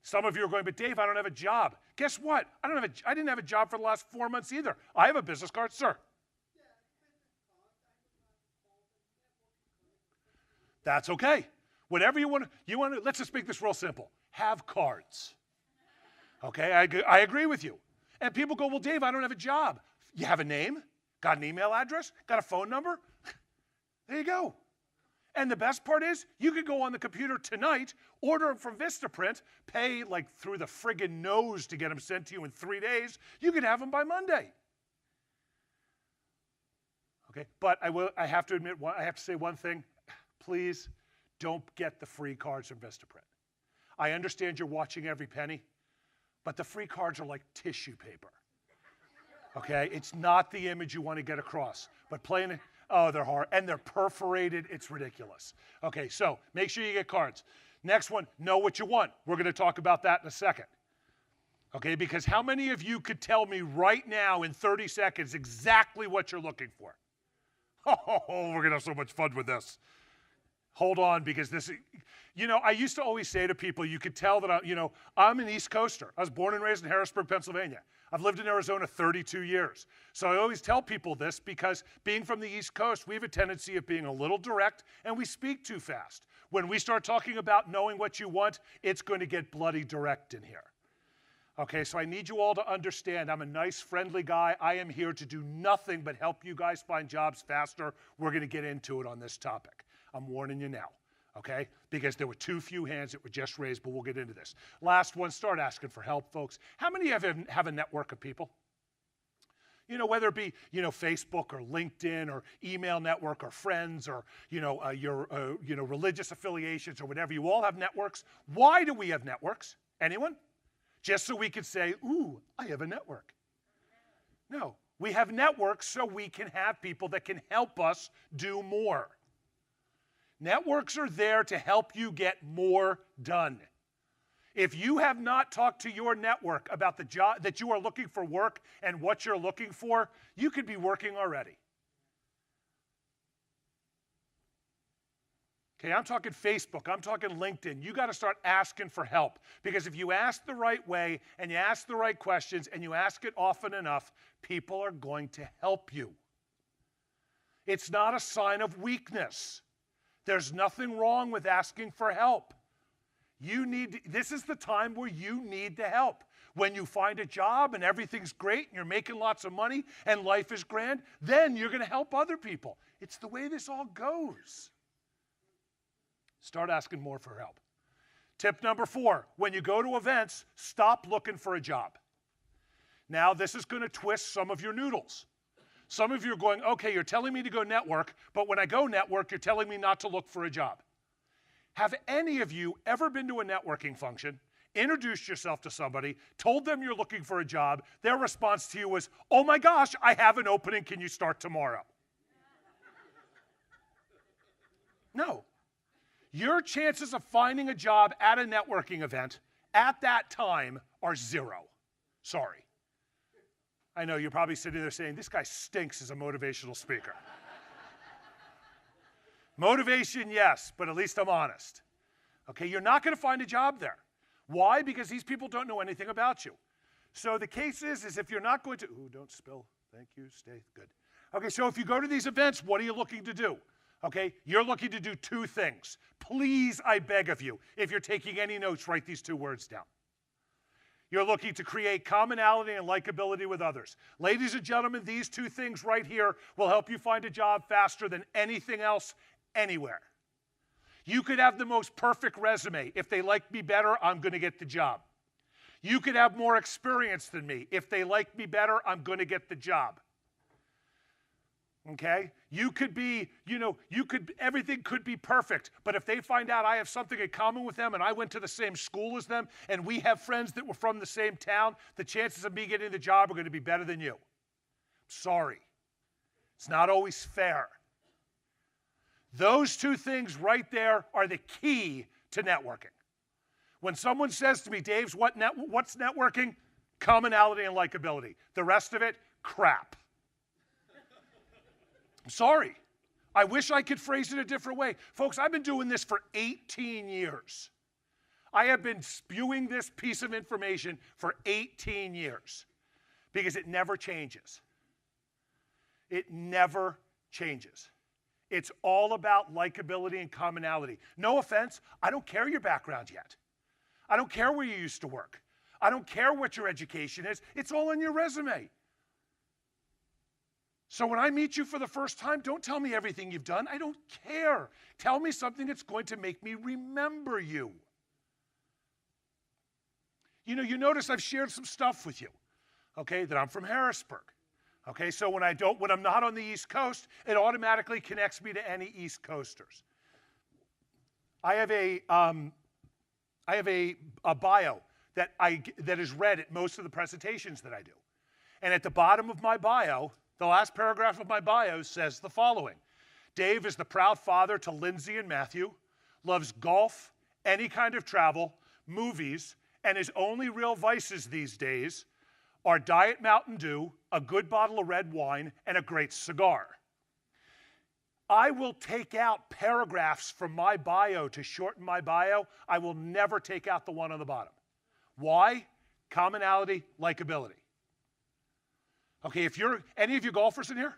Some of you are going, but Dave, I don't have a job. Guess what? I didn't have a job for the last 4 months either. I have a business card, sir. That's okay. Whatever you want to, let's just make this real simple. Have cards. Okay, I agree with you. And people go, well, Dave, I don't have a job. You have a name? Got an email address? Got a phone number? There you go. And the best part is, you could go on the computer tonight, order them from Vistaprint, pay like through the friggin' nose to get them sent to you in 3 days. You could have them by Monday. Okay, but I have to admit, I have to say one thing. Please don't get the free cards from Vistaprint. I understand you're watching every penny, but the free cards are like tissue paper. Okay, it's not the image you want to get across, but plain. Oh, they're hard, and they're perforated. It's ridiculous. Okay, so make sure you get cards. Next one, know what you want. We're going to talk about that in a second. Okay, because how many of you could tell me right now in 30 seconds exactly what you're looking for? Oh, we're going to have so much fun with this. Hold on, because this, I used to always say to people, you could tell that, I'm an East Coaster. I was born and raised in Harrisburg, Pennsylvania. I've lived in Arizona 32 years. So I always tell people this because being from the East Coast, we have a tendency of being a little direct and we speak too fast. When we start talking about knowing what you want, it's going to get bloody direct in here. Okay, so I need you all to understand I'm a nice, friendly guy. I am here to do nothing but help you guys find jobs faster. We're going to get into it on this topic. I'm warning you now. Okay? Because there were too few hands that were just raised, but we'll get into this. Last one, start asking for help, folks. How many of you have a network of people? Whether it be, Facebook or LinkedIn or email network or friends or, your religious affiliations or whatever. You all have networks. Why do we have networks? Anyone? Just so we could say, ooh, I have a network. No, we have networks so we can have people that can help us do more. Networks are there to help you get more done. If you have not talked to your network about the job that you are looking for work and what you're looking for, you could be working already. Okay, I'm talking Facebook, I'm talking LinkedIn. You got to start asking for help, because if you ask the right way and you ask the right questions and you ask it often enough, people are going to help you. It's not a sign of weakness. There's nothing wrong with asking for help. This is the time where you need the help. When you find a job and everything's great and you're making lots of money and life is grand, then you're going to help other people. It's the way this all goes. Start asking more for help. Tip number 4, when you go to events, stop looking for a job. Now, this is going to twist some of your noodles. Some of you are going, okay, you're telling me to go network, but when I go network, you're telling me not to look for a job. Have any of you ever been to a networking function, introduced yourself to somebody, told them you're looking for a job, their response to you was, oh my gosh, I have an opening, can you start tomorrow? No. Your chances of finding a job at a networking event at that time are 0. Sorry. I know you're probably sitting there saying, this guy stinks as a motivational speaker. Motivation, yes, but at least I'm honest. Okay, you're not going to find a job there. Why? Because these people don't know anything about you. So the case is if you're not going to, ooh, don't spill, thank you, stay, good. Okay, so if you go to these events, what are you looking to do? Okay, you're looking to do 2 things. Please, I beg of you, if you're taking any notes, write these 2 words down. You're looking to create commonality and likability with others. Ladies and gentlemen, these 2 things right here will help you find a job faster than anything else anywhere. You could have the most perfect resume. If they like me better, I'm going to get the job. You could have more experience than me. If they like me better, I'm going to get the job. Okay? You could be, everything could be perfect, but if they find out I have something in common with them and I went to the same school as them and we have friends that were from the same town, the chances of me getting the job are going to be better than you. Sorry. It's not always fair. Those two things right there are the key to networking. When someone says to me, Dave's what's networking? Commonality and likability. The rest of it, crap. I'm sorry. I wish I could phrase it a different way. Folks, I've been doing this for 18 years. I have been spewing this piece of information for 18 years because it never changes. It never changes. It's all about likability and commonality. No offense, I don't care your background yet. I don't care where you used to work. I don't care what your education is. It's all on your resume. So when I meet you for the first time, don't tell me everything you've done. I don't care. Tell me something that's going to make me remember you. You notice I've shared some stuff with you, okay, that I'm from Harrisburg. Okay, so when I'm not on the East Coast, it automatically connects me to any East Coasters. I have a bio that is read at most of the presentations that I do. And at the bottom of my bio, the last paragraph of my bio says the following. Dave is the proud father to Lindsay and Matthew, loves golf, any kind of travel, movies, and his only real vices these days are Diet Mountain Dew, a good bottle of red wine, and a great cigar. I will take out paragraphs from my bio to shorten my bio. I will never take out the one on the bottom. Why? Commonality, likability. Okay, if you're any of you golfers in here?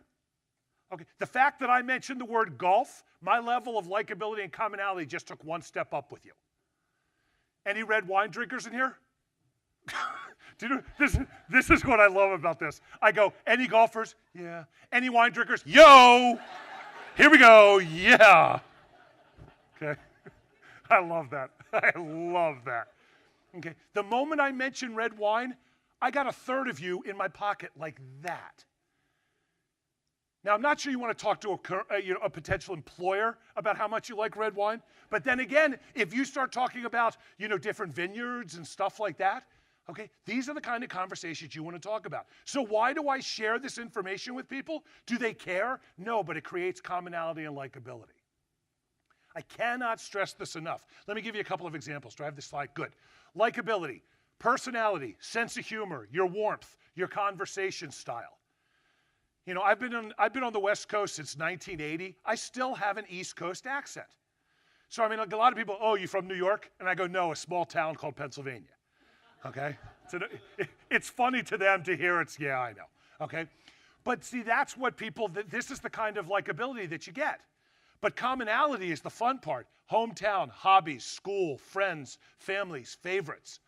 Okay, the fact that I mentioned the word golf, my level of likability and commonality just took one step up with you. Any red wine drinkers in here? Do you know, this is what I love about this. I go, any golfers? Yeah. Any wine drinkers? Yo! Here we go. Yeah. Okay. I love that. I love that. Okay. The moment I mention red wine, I got a third of you in my pocket like that. Now, I'm not sure you want to talk to a potential employer about how much you like red wine. But then again, if you start talking about, different vineyards and stuff like that, okay, these are the kind of conversations you want to talk about. So why do I share this information with people? Do they care? No, but it creates commonality and likability. I cannot stress this enough. Let me give you a couple of examples. Do I have this slide? Good. Likability, personality, sense of humor, your warmth, your conversation style. I've been on the West Coast since 1980. I still have an East Coast accent. So, a lot of people, oh, you from New York? And I go, no, a small town called Pennsylvania. Okay? So it's funny to them to hear it's, yeah, I know. Okay? But see, that's what this is the kind of likability that you get. But commonality is the fun part. Hometown, hobbies, school, friends, families, favorites.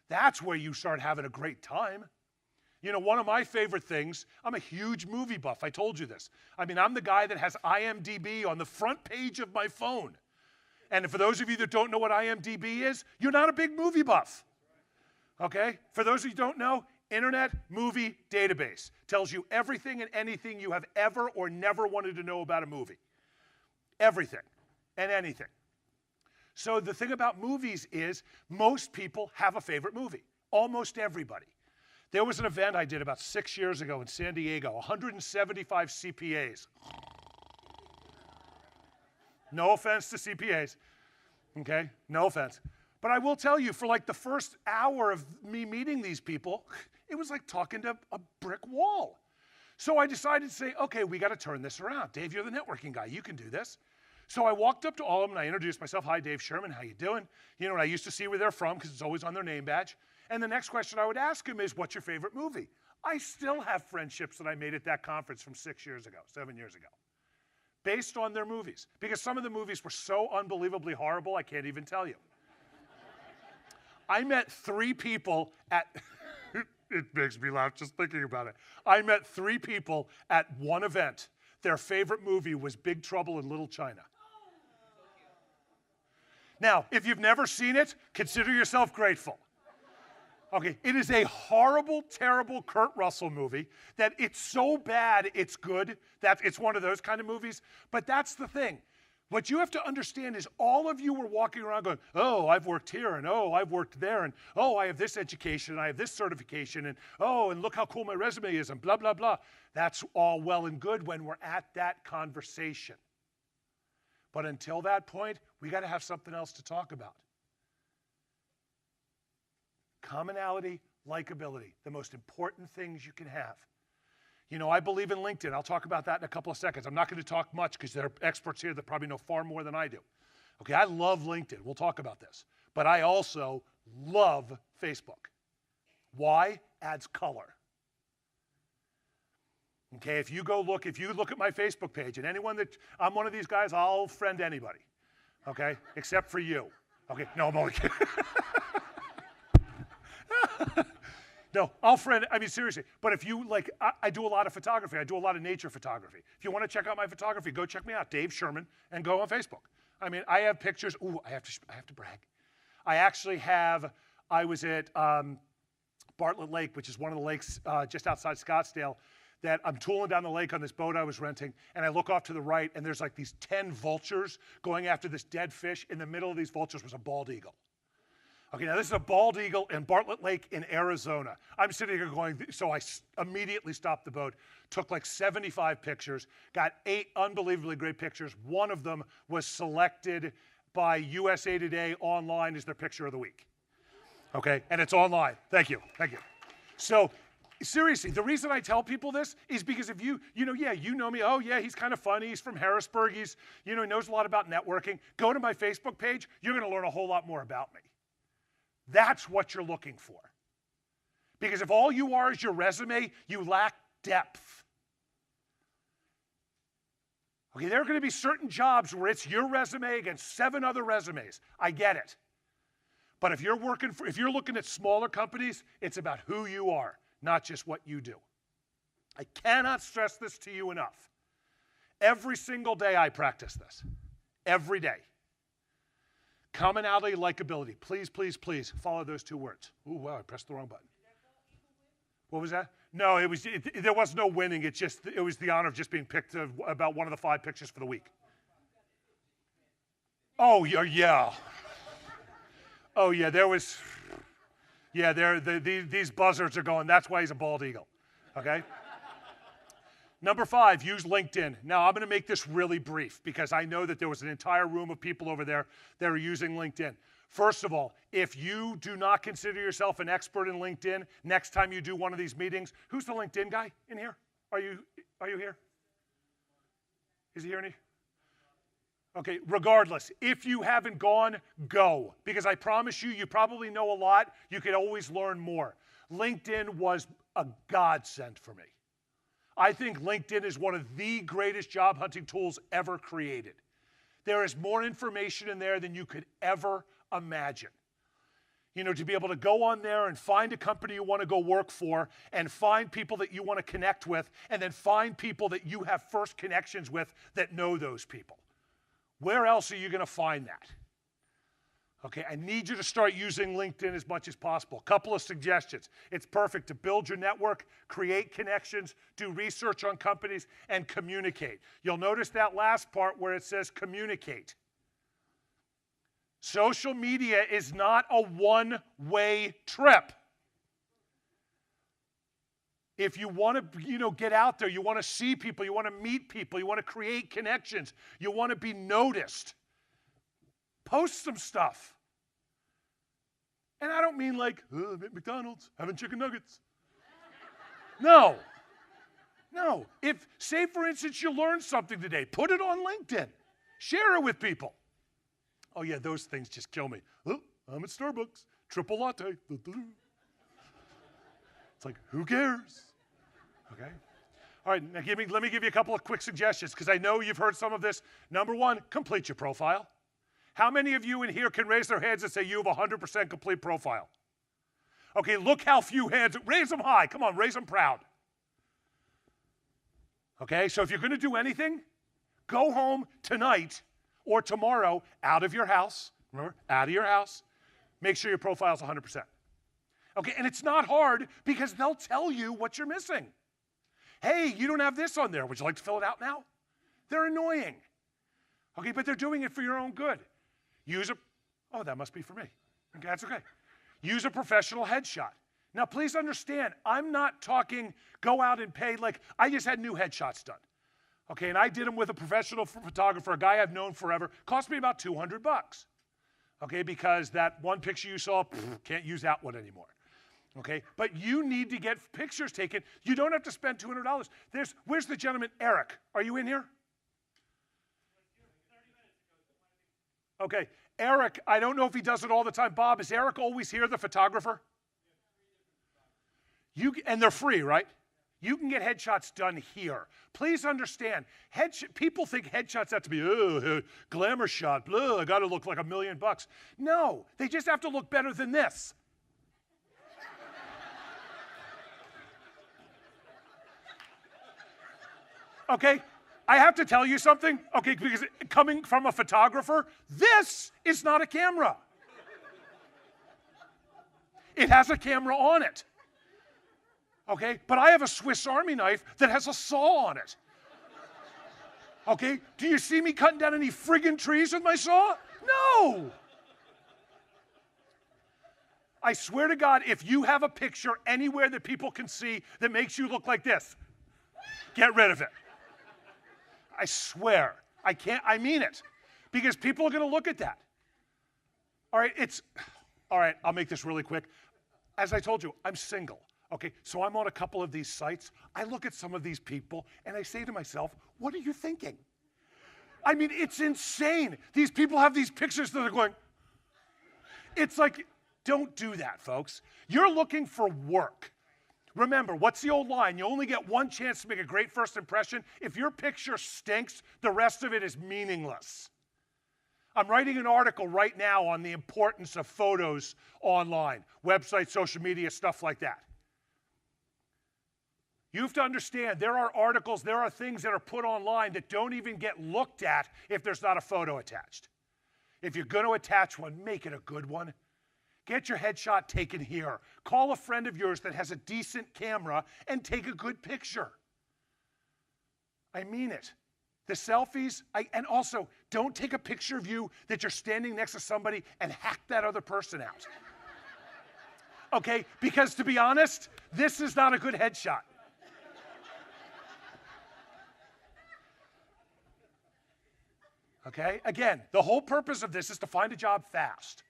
That's where you start having a great time. One of my favorite things, I'm a huge movie buff. I told you this. I'm the guy that has IMDb on the front page of my phone. And for those of you that don't know what IMDb is, you're not a big movie buff. Okay? For those of you who don't know, Internet Movie Database tells you everything and anything you have ever or never wanted to know about a movie. Everything and anything. So the thing about movies is most people have a favorite movie. Almost everybody. There was an event I did about 6 years ago in San Diego, 175 CPAs. No offense to CPAs, okay? No offense. But I will tell you, for like the first hour of me meeting these people, it was like talking to a brick wall. So I decided to say, okay, we got to turn this around. Dave, you're the networking guy. You can do this. So I walked up to all of them and I introduced myself. Hi, Dave Sherman. How you doing? And I used to see where they're from because it's always on their name badge. And the next question I would ask him is, what's your favorite movie? I still have friendships that I made at that conference from 7 years ago, based on their movies. Because some of the movies were so unbelievably horrible, I can't even tell you. I met 3 people at, it makes me laugh just thinking about it. I met 3 people at one event. Their favorite movie was Big Trouble in Little China. Now, if you've never seen it, consider yourself grateful. Okay, it is a horrible, terrible Kurt Russell movie that it's so bad it's good. It's one of those kind of movies. But that's the thing. What you have to understand is all of you were walking around going, oh, I've worked here, and oh, I've worked there, and oh, I have this education, and I have this certification, and oh, and look how cool my resume is, and blah, blah, blah. That's all well and good when we're at that conversation. But until that point, we got to have something else to talk about. Commonality, likability, the most important things you can have. You know, I believe in LinkedIn. I'll talk about that in a couple of seconds. I'm not going to talk much because there are experts here that probably know far more than I do. Okay, I love LinkedIn. We'll talk about this. But I also love Facebook. Why? Adds color. Okay, if you look at my Facebook page, and anyone that, I'm one of these guys, I'll friend anybody. Okay, except for you. Okay, no, I'm only kidding. No, I'll friend, I mean, seriously. But if you, like, I do a lot of photography. I do a lot of nature photography. If you want to check out my photography, go check me out, Dave Sherman, and go on Facebook. I mean, I have pictures. Ooh, I have to brag. I actually have, I was at Bartlett Lake, which is one of the lakes just outside Scottsdale, that I'm tooling down the lake on this boat I was renting, and I look off to the right, and there's like these 10 vultures going after this dead fish. In the middle of these vultures was a bald eagle. Okay, now this is a bald eagle in Bartlett Lake in Arizona. I'm sitting here going, so I immediately stopped the boat, took like 75 pictures, got 8 unbelievably great pictures. One of them was selected by USA Today online as their picture of the week. Okay, and it's online. Thank you, thank you. So, seriously, the reason I tell people this is because if you know me, oh yeah, he's kind of funny, he's from Harrisburg, he knows a lot about networking. Go to my Facebook page, you're gonna learn a whole lot more about me. That's what you're looking for. Because if all you are is your resume, you lack depth. Okay, there are going to be certain jobs where it's your resume against 7 other resumes. I get it. But if you're looking at smaller companies, it's about who you are, not just what you do. I cannot stress this to you enough. Every single day I practice this. Every day. Commonality, likability. Please, please, please follow those 2 words. Ooh, wow, I pressed the wrong button. What was that? No, there was no winning. It was the honor of just being picked about one of the 5 pictures for the week. Oh, yeah. Oh, yeah, there was, yeah, these buzzards are going, that's why he's a bald eagle, okay? Number 5, use LinkedIn. Now, I'm going to make this really brief because I know that there was an entire room of people over there that are using LinkedIn. First of all, if you do not consider yourself an expert in LinkedIn, next time you do one of these meetings, who's the LinkedIn guy in here? Are you here? Is he here? Okay, regardless, if you haven't gone, go. Because I promise you, you probably know a lot. You can always learn more. LinkedIn was a godsend for me. I think LinkedIn is one of the greatest job hunting tools ever created. There is more information in there than you could ever imagine. You know, to be able to go on there and find a company you want to go work for and find people that you want to connect with and then find people that you have first connections with that know those people. Where else are you going to find that? Okay, I need you to start using LinkedIn as much as possible. A couple of suggestions. It's perfect to build your network, create connections, do research on companies, and communicate. You'll notice that last part where it says communicate. Social media is not a one-way trip. If you want to, get out there, you want to see people, you want to meet people, you want to create connections, you want to be noticed, post some stuff. And I don't mean like, I'm at McDonald's having chicken nuggets. No. If, say for instance, you learned something today, put it on LinkedIn. Share it with people. Oh yeah, those things just kill me. Oh, I'm at Starbucks, triple latte. It's like, who cares? Okay. All right, now let me give you a couple of quick suggestions because I know you've heard some of this. Number 1, complete your profile. How many of you in here can raise their hands and say you have a 100% complete profile? Okay, look how few hands. Raise them high. Come on, raise them proud. Okay, so if you're going to do anything, go home tonight or tomorrow out of your house. Remember, out of your house. Make sure your profile is 100%. Okay, and it's not hard because they'll tell you what you're missing. Hey, you don't have this on there. Would you like to fill it out now? They're annoying. Okay, but they're doing it for your own good. Oh, that must be for me. Okay, that's okay. Use a professional headshot. Now, please understand, I'm not talking go out and pay, like I just had new headshots done. Okay, and I did them with a professional photographer, a guy I've known forever. Cost me about $200. Okay, because that one picture you saw, can't use that one anymore. Okay, but you need to get pictures taken. You don't have to spend $200. Where's the gentleman, Eric? Are you in here? Okay, Eric, I don't know if he does it all the time. Bob, is Eric always here, the photographer? And they're free, right? You can get headshots done here. Please understand, people think headshots have to be, glamour shot, blah, I gotta look like $1 million. No, they just have to look better than this. Okay, I have to tell you something, okay, because coming from a photographer, this is not a camera. It has a camera on it. Okay, but I have a Swiss Army knife that has a saw on it. Okay, do you see me cutting down any friggin' trees with my saw? No. I swear to God, if you have a picture anywhere that people can see that makes you look like this, get rid of it. I swear. I mean it. Because people are going to look at that. All right, I'll make this really quick. As I told you, I'm single. Okay, so I'm on a couple of these sites. I look at some of these people and I say to myself, what are you thinking? I mean, it's insane. These people have these pictures that are going, it's like, don't do that, folks. You're looking for work. Remember, what's the old line? You only get one chance to make a great first impression. If your picture stinks, the rest of it is meaningless. I'm writing an article right now on the importance of photos online, websites, social media, stuff like that. You have to understand, there are articles, there are things that are put online that don't even get looked at if there's not a photo attached. If you're going to attach one, make it a good one. Get your headshot taken here. Call a friend of yours that has a decent camera and take a good picture. I mean it. The selfies, and also, don't take a picture of you that you're standing next to somebody and hack that other person out. Okay, because to be honest, this is not a good headshot. Okay, again, the whole purpose of this is to find a job fast.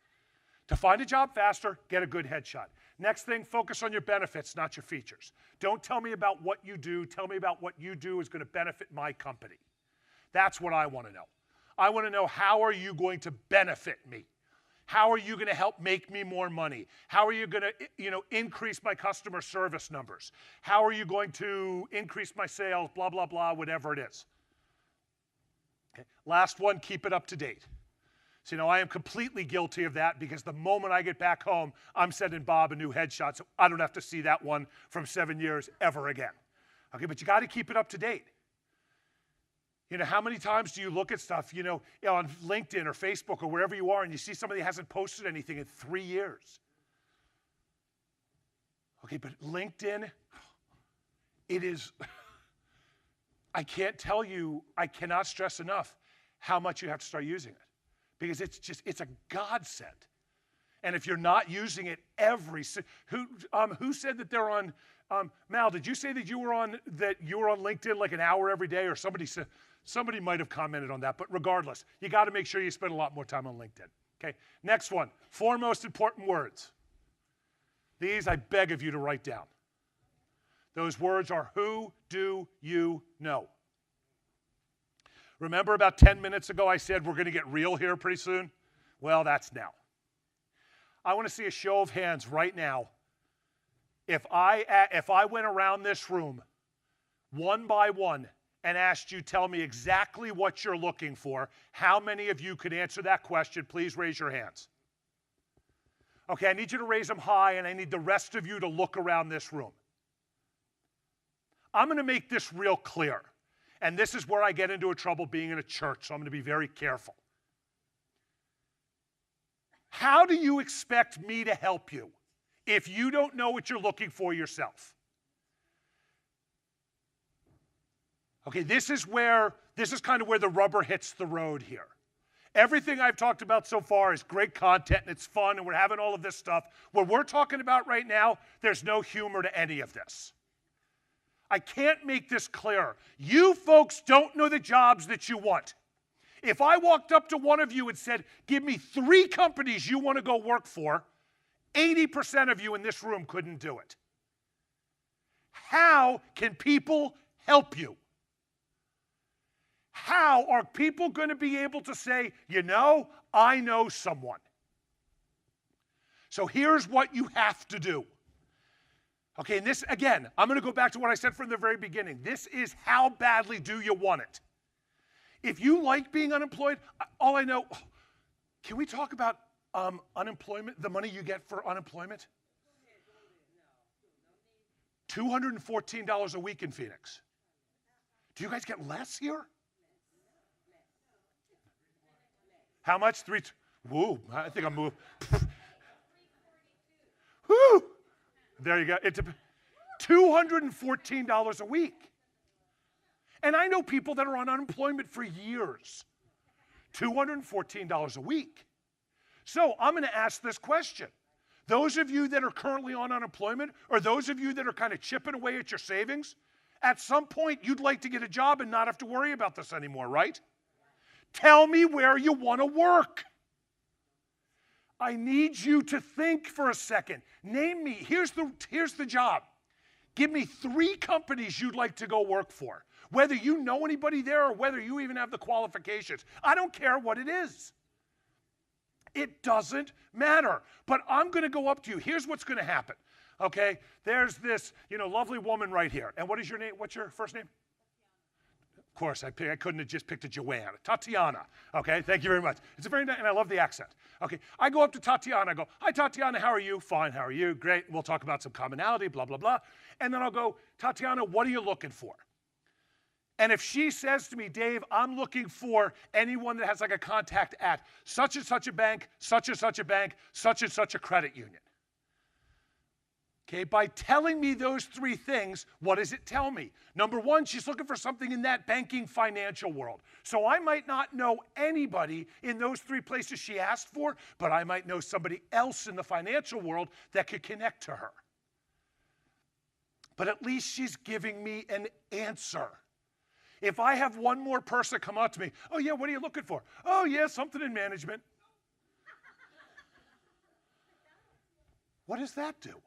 To find a job faster, get a good headshot. Next thing, focus on your benefits, not your features. Don't tell me about what you do. Tell me about what you do is going to benefit my company. That's what I want to know. I want to know, how are you going to benefit me? How are you going to help make me more money? How are you going to, increase my customer service numbers? How are you going to increase my sales, blah, blah, blah, whatever it is. Okay. Last one, keep it up to date. So, I am completely guilty of that because the moment I get back home, I'm sending Bob a new headshot, so I don't have to see that one from 7 years ever again. Okay, but you got to keep it up to date. How many times do you look at stuff, on LinkedIn or Facebook or wherever you are, and you see somebody hasn't posted anything in 3 years? Okay, but LinkedIn, it is, I can't tell you, I cannot stress enough how much you have to start using it. Because it's a godsend. And if you're not using it who said that they're on, Mal, did you say that you were on LinkedIn like an hour every day, or somebody might have commented on that, but regardless, you got to make sure you spend a lot more time on LinkedIn. Okay, next one, 4 most important words. These I beg of you to write down. Those words are, who do you know? Remember about 10 minutes ago I said we're going to get real here pretty soon? Well, that's now. I want to see a show of hands right now. If I went around this room one by one and asked you, tell me exactly what you're looking for, how many of you could answer that question? Please raise your hands. Okay, I need you to raise them high, and I need the rest of you to look around this room. I'm going to make this real clear. And this is where I get into trouble being in a church, so I'm going to be very careful. How do you expect me to help you if you don't know what you're looking for yourself. Okay, this is kind of where the rubber hits the road here. Everything I've talked about so far is great content and it's fun and we're having all of this stuff. What we're talking about right now, there's no humor to any of this. I can't make this clearer. You folks don't know the jobs that you want. If I walked up to one of you and said, give me 3 companies you want to go work for, 80% of you in this room couldn't do it. How can people help you? How are people going to be able to say, you know, I know someone? So here's what you have to do. Okay, and this, again, I'm going to go back to what I said from the very beginning. This is how badly do you want it? If you like being unemployed, all I know, can we talk about unemployment, the money you get for unemployment? $214 a week in Phoenix. Do you guys get less here? How much? Woo, I think I'm moving. Woo! There you go. It's $214 a week. And I know people that are on unemployment for years. $214 a week. So I'm going to ask this question. Those of you that are currently on unemployment, or those of you that are kind of chipping away at your savings, at some point you'd like to get a job and not have to worry about this anymore, right? Tell me where you want to work. I need you to think for a second. Name me. Here's the job. Give me 3 companies you'd like to go work for. Whether you know anybody there or whether you even have the qualifications. I don't care what it is. It doesn't matter. But I'm going to go up to you. Here's what's going to happen. Okay? There's this, lovely woman right here. And what is your name? What's your first name? Of course, I couldn't have just picked a Joanna. Tatiana. Okay, thank you very much. It's a very nice, and I love the accent. Okay, I go up to Tatiana. I go, hi, Tatiana, how are you? Fine, how are you? Great. We'll talk about some commonality, blah, blah, blah. And then I'll go, Tatiana, what are you looking for? And if she says to me, Dave, I'm looking for anyone that has like a contact at such and such a bank, such and such a bank, such and such a credit union. Okay, by telling me those 3 things, what does it tell me? Number 1, she's looking for something in that banking financial world. So I might not know anybody in those 3 places she asked for, but I might know somebody else in the financial world that could connect to her. But at least she's giving me an answer. If I have one more person come up to me, oh yeah, what are you looking for? Oh yeah, something in management. What does that do?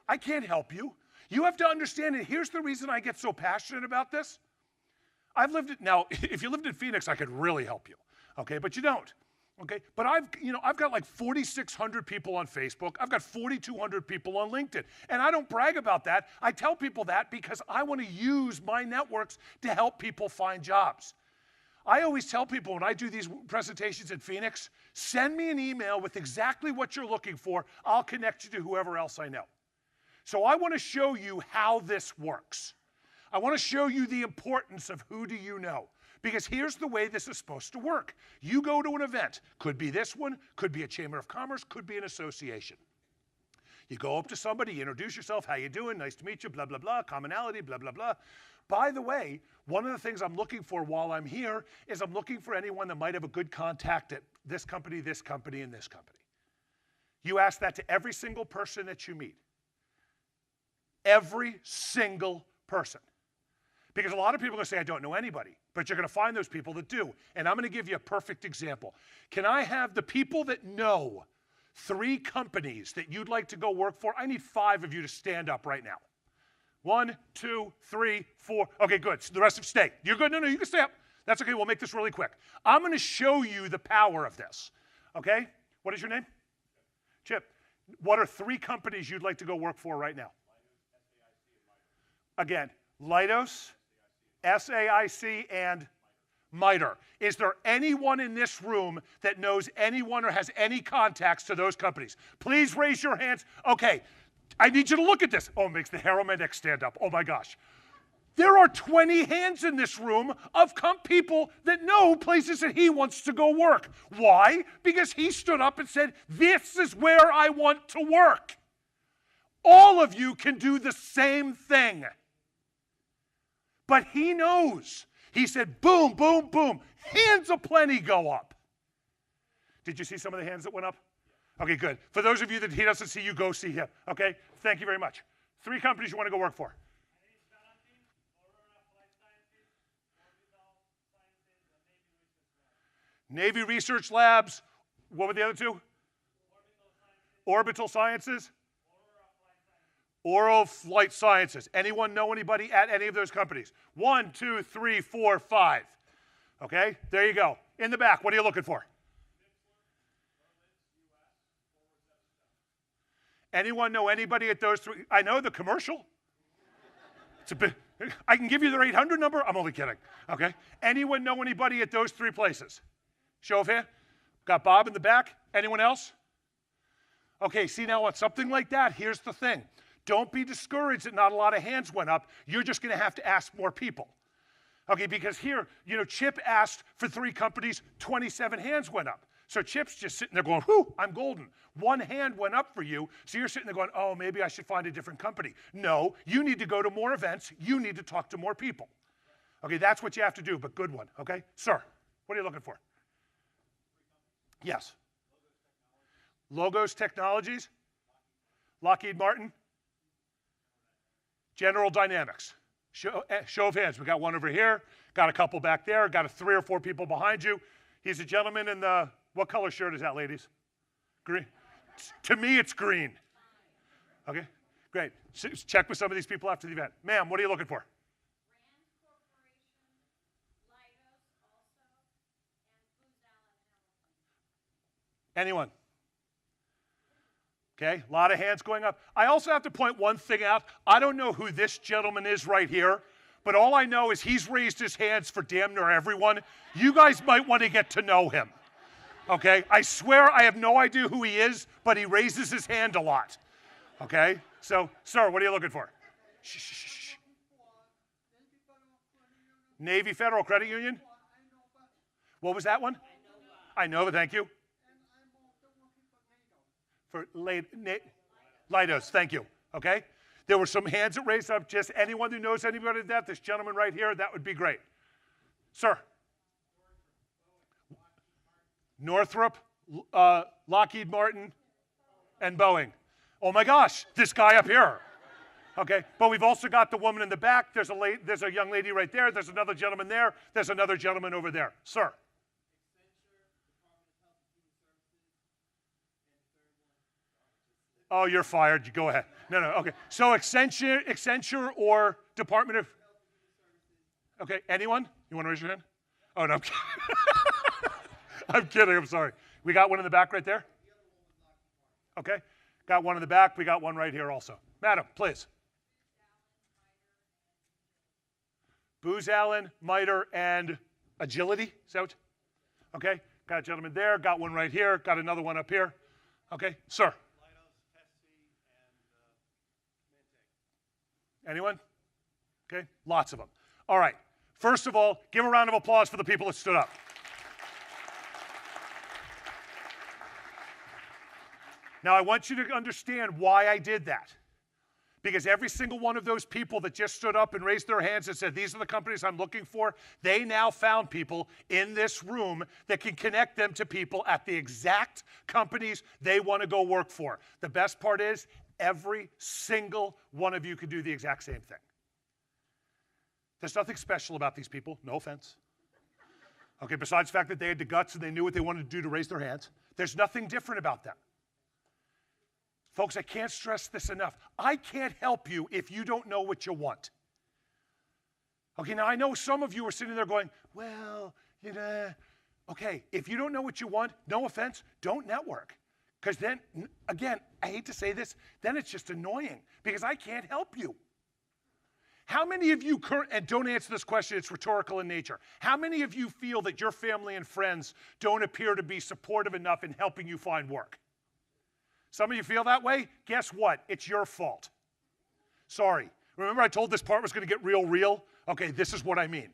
I can't help you. You have to understand, and here's the reason I get so passionate about this. Now, if you lived in Phoenix, I could really help you, okay? But you don't, okay? But I've got like 4,600 people on Facebook. I've got 4,200 people on LinkedIn, and I don't brag about that. I tell people that because I want to use my networks to help people find jobs. I always tell people when I do these presentations in Phoenix, send me an email with exactly what you're looking for. I'll connect you to whoever else I know. So I want to show you how this works. I want to show you the importance of who do you know. Because here's the way this is supposed to work. You go to an event. Could be this one, could be a chamber of commerce, could be an association. You go up to somebody, you introduce yourself, how you doing, nice to meet you, blah, blah, blah, commonality, blah, blah, blah. By the way, one of the things I'm looking for while I'm here is I'm looking for anyone that might have a good contact at this company, and this company. You ask that to every single person that you meet. Every single person. Because a lot of people are going to say, I don't know anybody. But you're going to find those people that do. And I'm going to give you a perfect example. Can I have the people that know 3 companies that you'd like to go work for? I need 5 of you to stand up right now. 1, 2, 3, 4. Okay, good. So the rest of stay. You're good? No, you can stay up. That's okay. We'll make this really quick. I'm going to show you the power of this. Okay? What is your name? Chip. What are 3 companies you'd like to go work for right now? Again, Leidos, SAIC, and MITRE. Is there anyone in this room that knows anyone or has any contacts to those companies? Please raise your hands. Okay, I need you to look at this. Oh, it makes the hair on my neck stand up. Oh my gosh. There are 20 hands in this room of people that know places that he wants to go work. Why? Because he stood up and said, this is where I want to work. All of you can do the same thing. But he knows. He said, boom, boom, boom. Hands aplenty go up. Did you see some of the hands that went up? Okay, good. For those of you that he doesn't see, you go see him. Okay? Thank you very much. 3 companies you want to go work for. Navy Research Labs. What were the other 2? Orbital Sciences. Oral Flight Sciences. Anyone know anybody at any of those companies? 1, 2, 3, 4, 5. Okay, there you go. In the back, what are you looking for? Anyone know anybody at those 3? I know the commercial. It's a bit, I can give you their 800 number. I'm only kidding. Okay. Anyone know anybody at those 3 places? Show of hands. Got Bob in the back. Anyone else? Okay, see now on something like that, here's the thing. Don't be discouraged that not a lot of hands went up. You're just going to have to ask more people. Okay, because here, Chip asked for 3 companies, 27 hands went up. So Chip's just sitting there going, whew, I'm golden. 1 hand went up for you, so you're sitting there going, oh, maybe I should find a different company. No, you need to go to more events. You need to talk to more people. Okay, that's what you have to do, but good one, okay? Sir, what are you looking for? Yes. Logos Technologies, Lockheed Martin, General Dynamics. Show of hands. We got 1 over here, got a couple back there, got 3 or 4 people behind you. He's a gentleman in the, what color shirt is that, ladies? Green. To me, it's green. Okay, great. Check with some of these people after the event. Ma'am, what are you looking for? Anyone? Okay, a lot of hands going up. I also have to point one thing out. I don't know who this gentleman is right here, but all I know is he's raised his hands for damn near everyone. You guys might want to get to know him. Okay, I swear I have no idea who he is, but he raises his hand a lot. Okay, so, sir, what are you looking for? Shh, shh, shh. Navy Federal Credit Union? What was that one? I know, but thank you. For Leidos, thank you. Okay? There were some hands that raised up. Just anyone who knows anybody that, this gentleman right here, that would be great. Sir. Northrop, Lockheed Martin, and Boeing. Oh my gosh, this guy up here. Okay, but we've also got the woman in the back. There's a young lady right there. There's another gentleman there. There's another gentleman over there. Sir. Oh, you're fired. You go ahead. No, okay. So Accenture or Department of... Okay, anyone? You want to raise your hand? Oh, no, I'm kidding. I'm kidding. I'm sorry. We got one in the back right there? Okay. Got one in the back. We got one right here also. Madam, please. Booz Allen, MITRE, and Agility. Is that what? Okay. Got a gentleman there. Got one right here. Got another one up here. Okay. Sir. Anyone? Okay, lots of them. All right, first of all, give a round of applause for the people that stood up. Now, I want you to understand why I did that. Because every single one of those people that just stood up and raised their hands and said, these are the companies I'm looking for, they now found people in this room that can connect them to people at the exact companies they want to go work for. The best part is, every single one of you could do the exact same thing. There's nothing special about these people, no offense. Okay, besides the fact that they had the guts and they knew what they wanted to do to raise their hands, there's nothing different about them. Folks, I can't stress this enough. I can't help you if you don't know what you want. Okay, now I know some of you are sitting there going, well, okay, if you don't know what you want, no offense, don't network. Because then, again, I hate to say this, then it's just annoying because I can't help you. How many of you, and don't answer this question, it's rhetorical in nature. How many of you feel that your family and friends don't appear to be supportive enough in helping you find work? Some of you feel that way? Guess what? It's your fault. Sorry. Remember I told this part was going to get real? Okay, this is what I mean.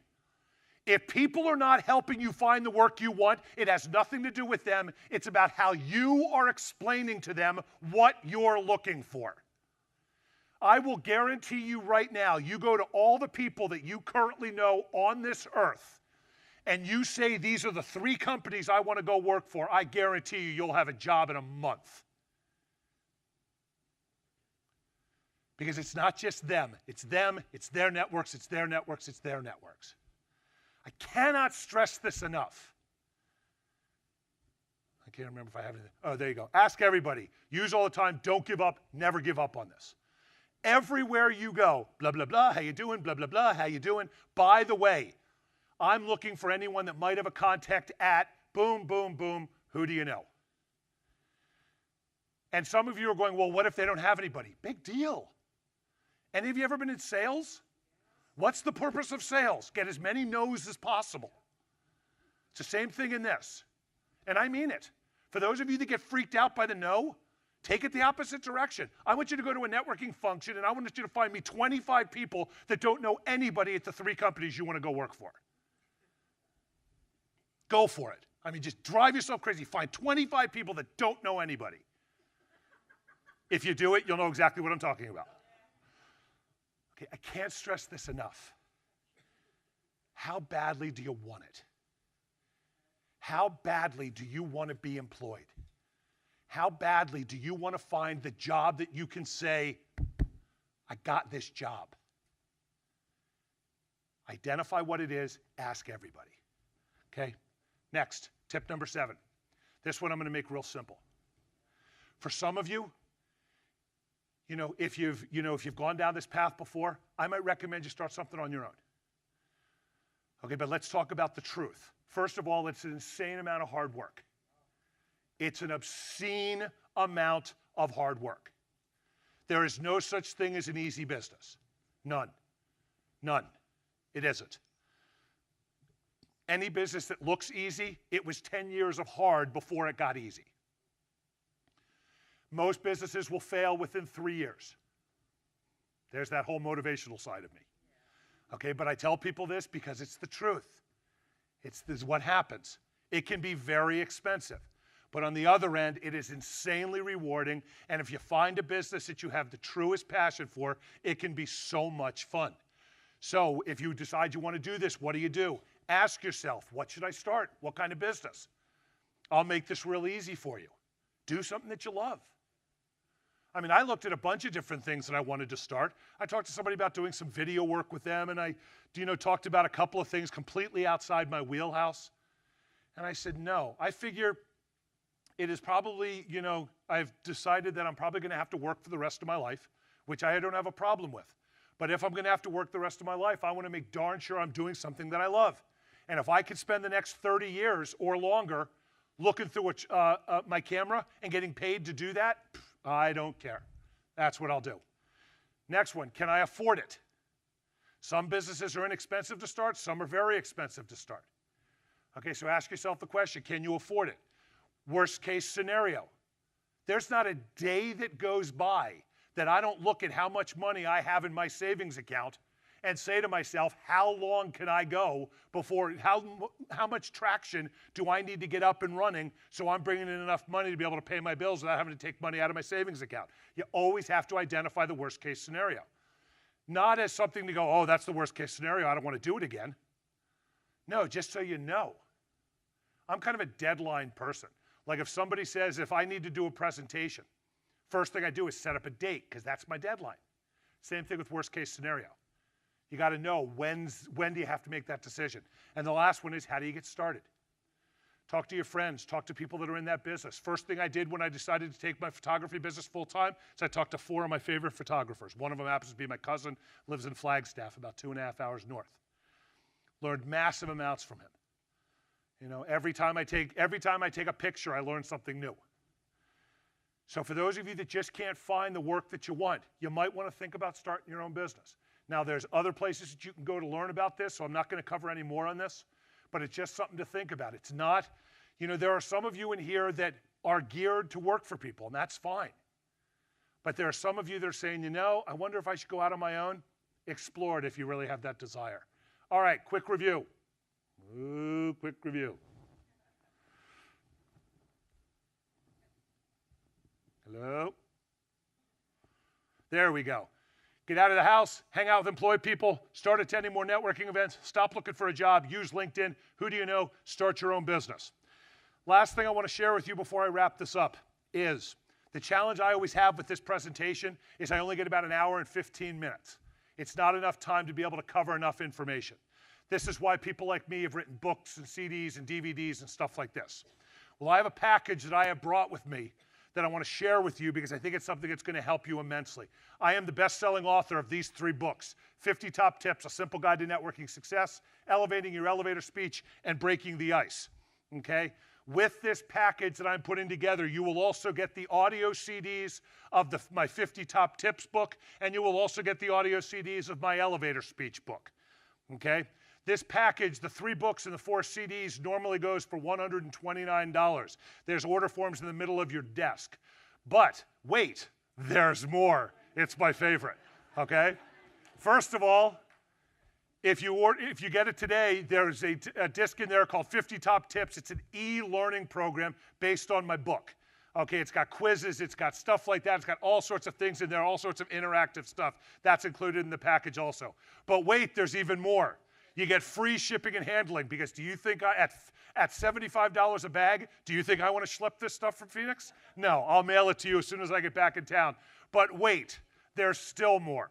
If people are not helping you find the work you want, it has nothing to do with them. It's about how you are explaining to them what you're looking for. I will guarantee you right now, you go to all the people that you currently know on this earth, and you say these are the 3 companies I want to go work for, I guarantee you you'll have a job in a month. Because it's not just them, it's their networks, it's their networks, it's their networks. I cannot stress this enough. I can't remember if I have anything. Oh, there you go. Ask everybody. Use all the time. Don't give up. Never give up on this. Everywhere you go, blah, blah, blah, how you doing, blah, blah, blah, how you doing. By the way, I'm looking for anyone that might have a contact at boom, boom, boom, who do you know? And some of you are going, well, what if they don't have anybody? Big deal. Any of you ever been in sales? What's the purpose of sales? Get as many no's as possible. It's the same thing in this. And I mean it. For those of you that get freaked out by the no, take it the opposite direction. I want you to go to a networking function, and I want you to find me 25 people that don't know anybody at the 3 companies you want to go work for. Go for it. I mean, just drive yourself crazy. Find 25 people that don't know anybody. If you do it, you'll know exactly what I'm talking about. Okay, I can't stress this enough. How badly do you want it? How badly do you want to be employed? How badly do you want to find the job that you can say, I got this job? Identify what it is, ask everybody. Okay? Next, tip number 7. This one I'm going to make real simple. For some of you, if you've gone down this path before, I might recommend you start something on your own. Okay, but let's talk about the truth. First of all, it's an insane amount of hard work. It's an obscene amount of hard work. There is no such thing as an easy business. None. None. It isn't. Any business that looks easy, it was 10 years of hard before it got easy. Most businesses will fail within 3 years. There's that whole motivational side of me. Okay, but I tell people this because it's the truth. This is what happens. It can be very expensive. But on the other end, it is insanely rewarding. And if you find a business that you have the truest passion for, it can be so much fun. So if you decide you want to do this, what do? Ask yourself, what should I start? What kind of business? I'll make this real easy for you. Do something that you love. I mean, I looked at a bunch of different things that I wanted to start. I talked to somebody about doing some video work with them, and I, talked about a couple of things completely outside my wheelhouse. And I said, no. I figure it is probably, I've decided that I'm probably going to have to work for the rest of my life, which I don't have a problem with. But if I'm going to have to work the rest of my life, I want to make darn sure I'm doing something that I love. And if I could spend the next 30 years or longer looking through my camera and getting paid to do that, I don't care. That's what I'll do. Next one, can I afford it? Some businesses are inexpensive to start, some are very expensive to start. Okay, so ask yourself the question, can you afford it? Worst case scenario. There's not a day that goes by that I don't look at how much money I have in my savings account and say to myself, how long can I go before, how much traction do I need to get up and running so I'm bringing in enough money to be able to pay my bills without having to take money out of my savings account? You always have to identify the worst case scenario. Not as something to go, oh, that's the worst case scenario, I don't want to do it again. No, just so you know. I'm kind of a deadline person. Like if somebody says, if I need to do a presentation, first thing I do is set up a date because that's my deadline. Same thing with worst case scenario. You got to know when do you have to make that decision. And the last one is, how do you get started? Talk to your friends. Talk to people that are in that business. First thing I did when I decided to take my photography business full time is I talked to 4 of my favorite photographers. One of them happens to be my cousin, lives in Flagstaff, about 2.5 hours north. Learned massive amounts from him. Every time I take a picture, I learn something new. So for those of you that just can't find the work that you want, you might want to think about starting your own business. Now, there's other places that you can go to learn about this, so I'm not going to cover any more on this, but it's just something to think about. It's not, there are some of you in here that are geared to work for people, and that's fine. But there are some of you that are saying, I wonder if I should go out on my own. Explore it if you really have that desire. All right, quick review. Ooh, quick review. Hello? There we go. Get out of the house, hang out with employed people, start attending more networking events, stop looking for a job, use LinkedIn. Who do you know? Start your own business. Last thing I want to share with you before I wrap this up is the challenge I always have with this presentation is I only get about an hour and 15 minutes. It's not enough time to be able to cover enough information. This is why people like me have written books and CDs and DVDs and stuff like this. Well, I have a package that I have brought with me that I want to share with you because I think it's something that's going to help you immensely. I am the best-selling author of these 3 books, 50 Top Tips, A Simple Guide to Networking Success, Elevating Your Elevator Speech, and Breaking the Ice, okay? With this package that I'm putting together, you will also get the audio CDs of my 50 Top Tips book, and you will also get the audio CDs of my elevator speech book, okay? This package, the 3 books and the 4 CDs, normally goes for $129. There's order forms in the middle of your desk. But wait, there's more. It's my favorite, okay? First of all, if you get it today, there's a disc in there called 50 Top Tips. It's an e-learning program based on my book. Okay, it's got quizzes, it's got stuff like that, it's got all sorts of things in there, all sorts of interactive stuff. That's included in the package also. But wait, there's even more. You get free shipping and handling because do you think at $75 a bag, do you think I want to schlep this stuff from Phoenix? No, I'll mail it to you as soon as I get back in town. But wait, there's still more.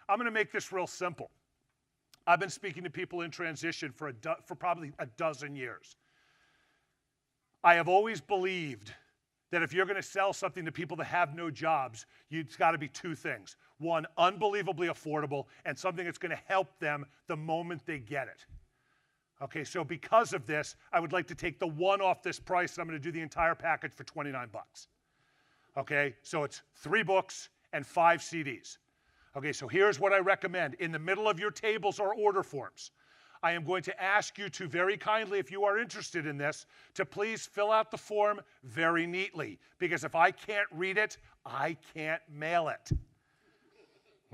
I'm going to make this real simple. I've been speaking to people in transition for probably a dozen years. I have always believed that if you're going to sell something to people that have no jobs, it's got to be 2 things. 1, unbelievably affordable, and something that's going to help them the moment they get it. Okay, so because of this, I would like to take the 1 off this price, and I'm going to do the entire package for 29 bucks. Okay, so it's 3 books and 5 CDs. Okay, so here's what I recommend. In the middle of your tables or order forms, I am going to ask you to very kindly, if you are interested in this, to please fill out the form very neatly. Because if I can't read it, I can't mail it.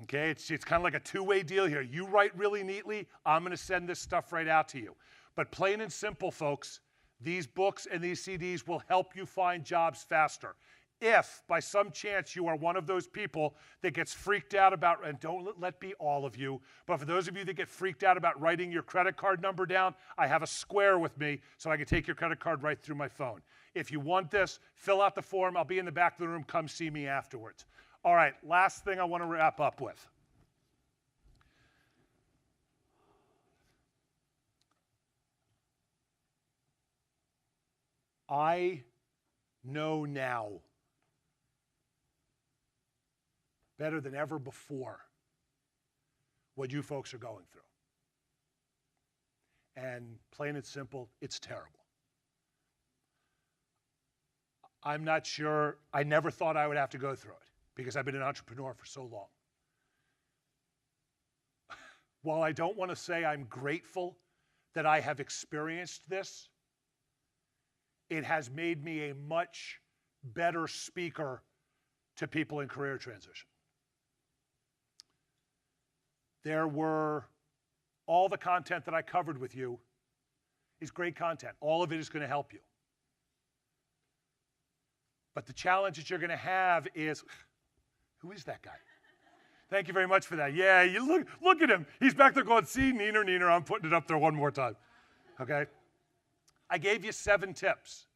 Okay, it's kind of like a 2-way deal here. You write really neatly, I'm going to send this stuff right out to you. But plain and simple, folks, these books and these CDs will help you find jobs faster. If, by some chance, you are one of those people that gets freaked out about, and don't let be all of you, but for those of you that get freaked out about writing your credit card number down, I have a Square with me so I can take your credit card right through my phone. If you want this, fill out the form. I'll be in the back of the room. Come see me afterwards. All right, last thing I want to wrap up with. I know now, better than ever before, what you folks are going through. And plain and simple, it's terrible. I'm not sure, I never thought I would have to go through it because I've been an entrepreneur for so long. While I don't want to say I'm grateful that I have experienced this, it has made me a much better speaker to people in career transition. There were, all the content that I covered with you is great content. All of it is going to help you. But the challenge that you're going to have is, who is that guy? Thank you very much for that. Yeah, you look at him. He's back there going, see, neener, neener. I'm putting it up there one more time. Okay? I gave you 7 tips.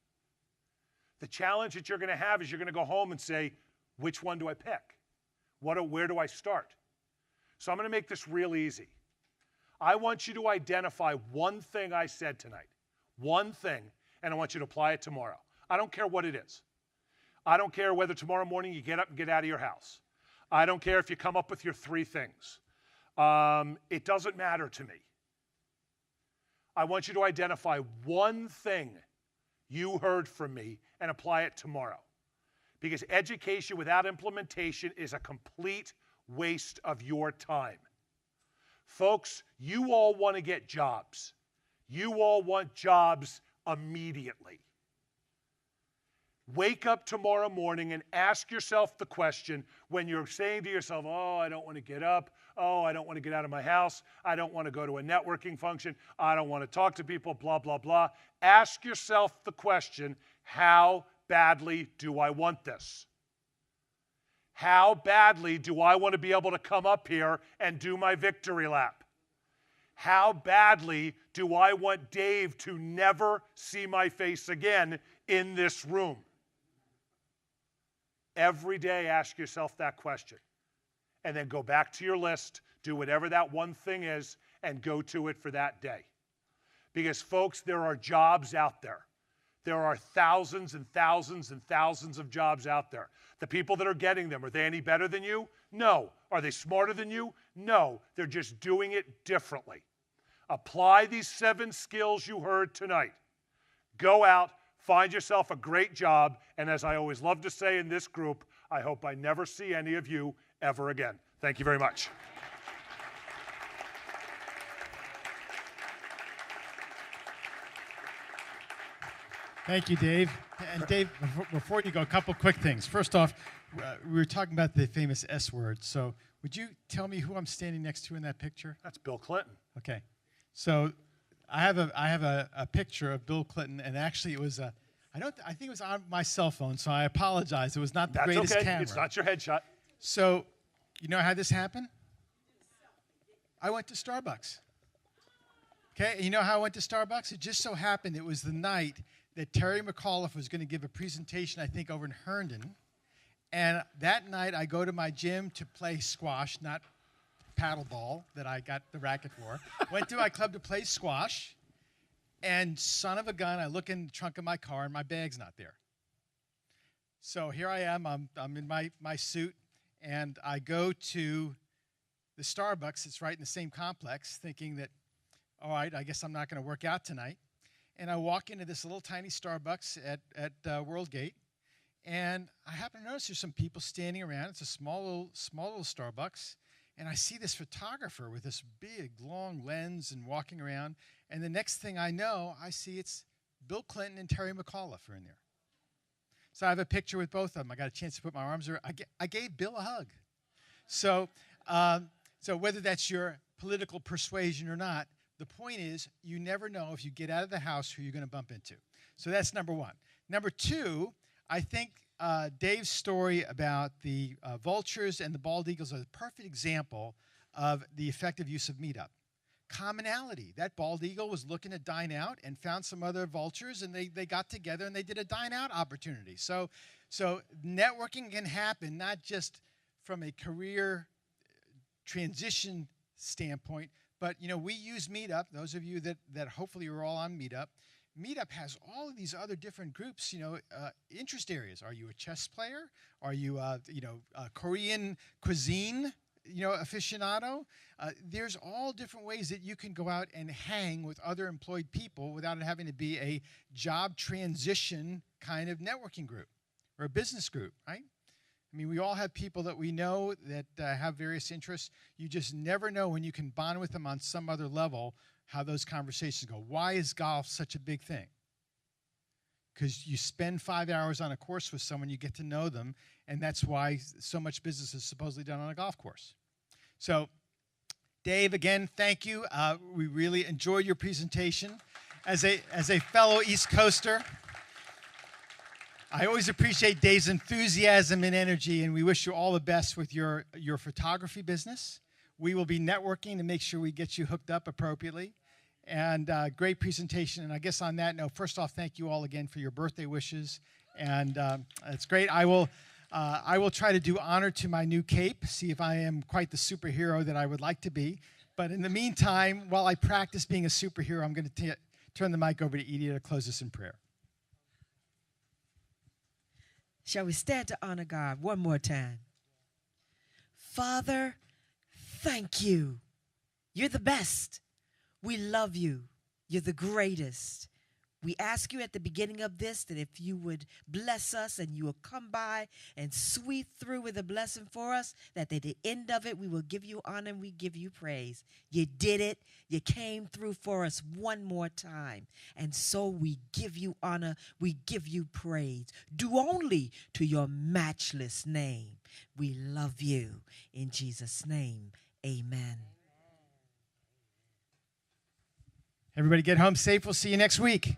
The challenge that you're going to have is you're going to go home and say, which one do I pick? Where do I start? So I'm going to make this real easy. I want you to identify one thing I said tonight. One thing, and I want you to apply it tomorrow. I don't care what it is. I don't care whether tomorrow morning you get up and get out of your house. I don't care if you come up with your 3 things. It doesn't matter to me. I want you to identify one thing you heard from me and apply it tomorrow. Because education without implementation is a complete waste of your time. Folks, you all want to get jobs. You all want jobs immediately. Wake up tomorrow morning and ask yourself the question when you're saying to yourself, oh, I don't want to get up. Oh, I don't want to get out of my house. I don't want to go to a networking function. I don't want to talk to people, blah, blah, blah. Ask yourself the question, how badly do I want this? How badly do I want to be able to come up here and do my victory lap? How badly do I want Dave to never see my face again in this room? Every day, ask yourself that question. And then go back to your list, do whatever that one thing is, and go to it for that day. Because, folks, there are jobs out there. There are thousands and thousands and thousands of jobs out there. The people that are getting them, are they any better than you? No. Are they smarter than you? No. They're just doing it differently. Apply these 7 skills you heard tonight. Go out, find yourself a great job, and as I always love to say in this group, I hope I never see any of you ever again. Thank you very much. Thank you, Dave. And Dave, before you go, a couple quick things. First off, we were talking about the famous S word. So would you tell me who I'm standing next to in that picture? That's Bill Clinton. Okay. So I have a picture of Bill Clinton, and actually it was I think it was on my cell phone, so I apologize. It was not the That's greatest okay. camera. It's not your headshot. So you know how this happened? I went to Starbucks. Okay, and you know how I went to Starbucks? It just so happened it was the night that Terry McAuliffe was going to give a presentation, I think, over in Herndon. And that night, I go to my gym to play squash, not paddleball that I got the racket for. Went to my club to play squash, and son of a gun, I look in the trunk of my car, and my bag's not there. So here I am. I'm in my suit, and I go to the Starbucks. It's right in the same complex, thinking that, all right, I guess I'm not going to work out tonight. And I walk into this little tiny Starbucks at World Gate, and I happen to notice there's some people standing around. It's a small little Starbucks, and I see this photographer with this big, long lens and walking around. And the next thing I know, I see it's Bill Clinton and Terry McAuliffe are in there. So I have a picture with both of them. I got a chance to put my arms around. I gave Bill a hug. So whether that's your political persuasion or not, the point is, you never know if you get out of the house who you're going to bump into. So that's number one. Number two, I think Dave's story about the vultures and the bald eagles are the perfect example of the effective use of Meetup. Commonality. That bald eagle was looking to dine out and found some other vultures, and they got together and they did a dine out opportunity. So networking can happen not just from a career transition standpoint, but, you know, we use Meetup. Those of you that hopefully are all on Meetup, Meetup has all of these other different groups, you know, interest areas. Are you a chess player? Are you, a Korean cuisine, aficionado? There's all different ways that you can go out and hang with other employed people without it having to be a job transition kind of networking group or a business group, right? I mean, we all have people that we know that have various interests. You just never know when you can bond with them on some other level how those conversations go. Why is golf such a big thing? Because you spend 5 hours on a course with someone, you get to know them, and that's why so much business is supposedly done on a golf course. So, Dave, again, thank you. We really enjoyed your presentation. As a fellow East Coaster, I always appreciate Dave's enthusiasm and energy, and we wish you all the best with your photography business. We will be networking to make sure we get you hooked up appropriately. And great presentation. And I guess on that note, first off, thank you all again for your birthday wishes. And it's great. I will try to do honor to my new cape, see if I am quite the superhero that I would like to be. But in the meantime, while I practice being a superhero, I'm going to turn the mic over to Edie to close us in prayer. Shall we stand to honor God one more time? Father, thank you. You're the best. We love you. You're the greatest. We ask you at the beginning of this that if you would bless us and you will come by and sweep through with a blessing for us, that at the end of it we will give you honor and we give you praise. You did it. You came through for us one more time. And so we give you honor. We give you praise. Due only to your matchless name. We love you. In Jesus' name, amen. Everybody get home safe. We'll see you next week.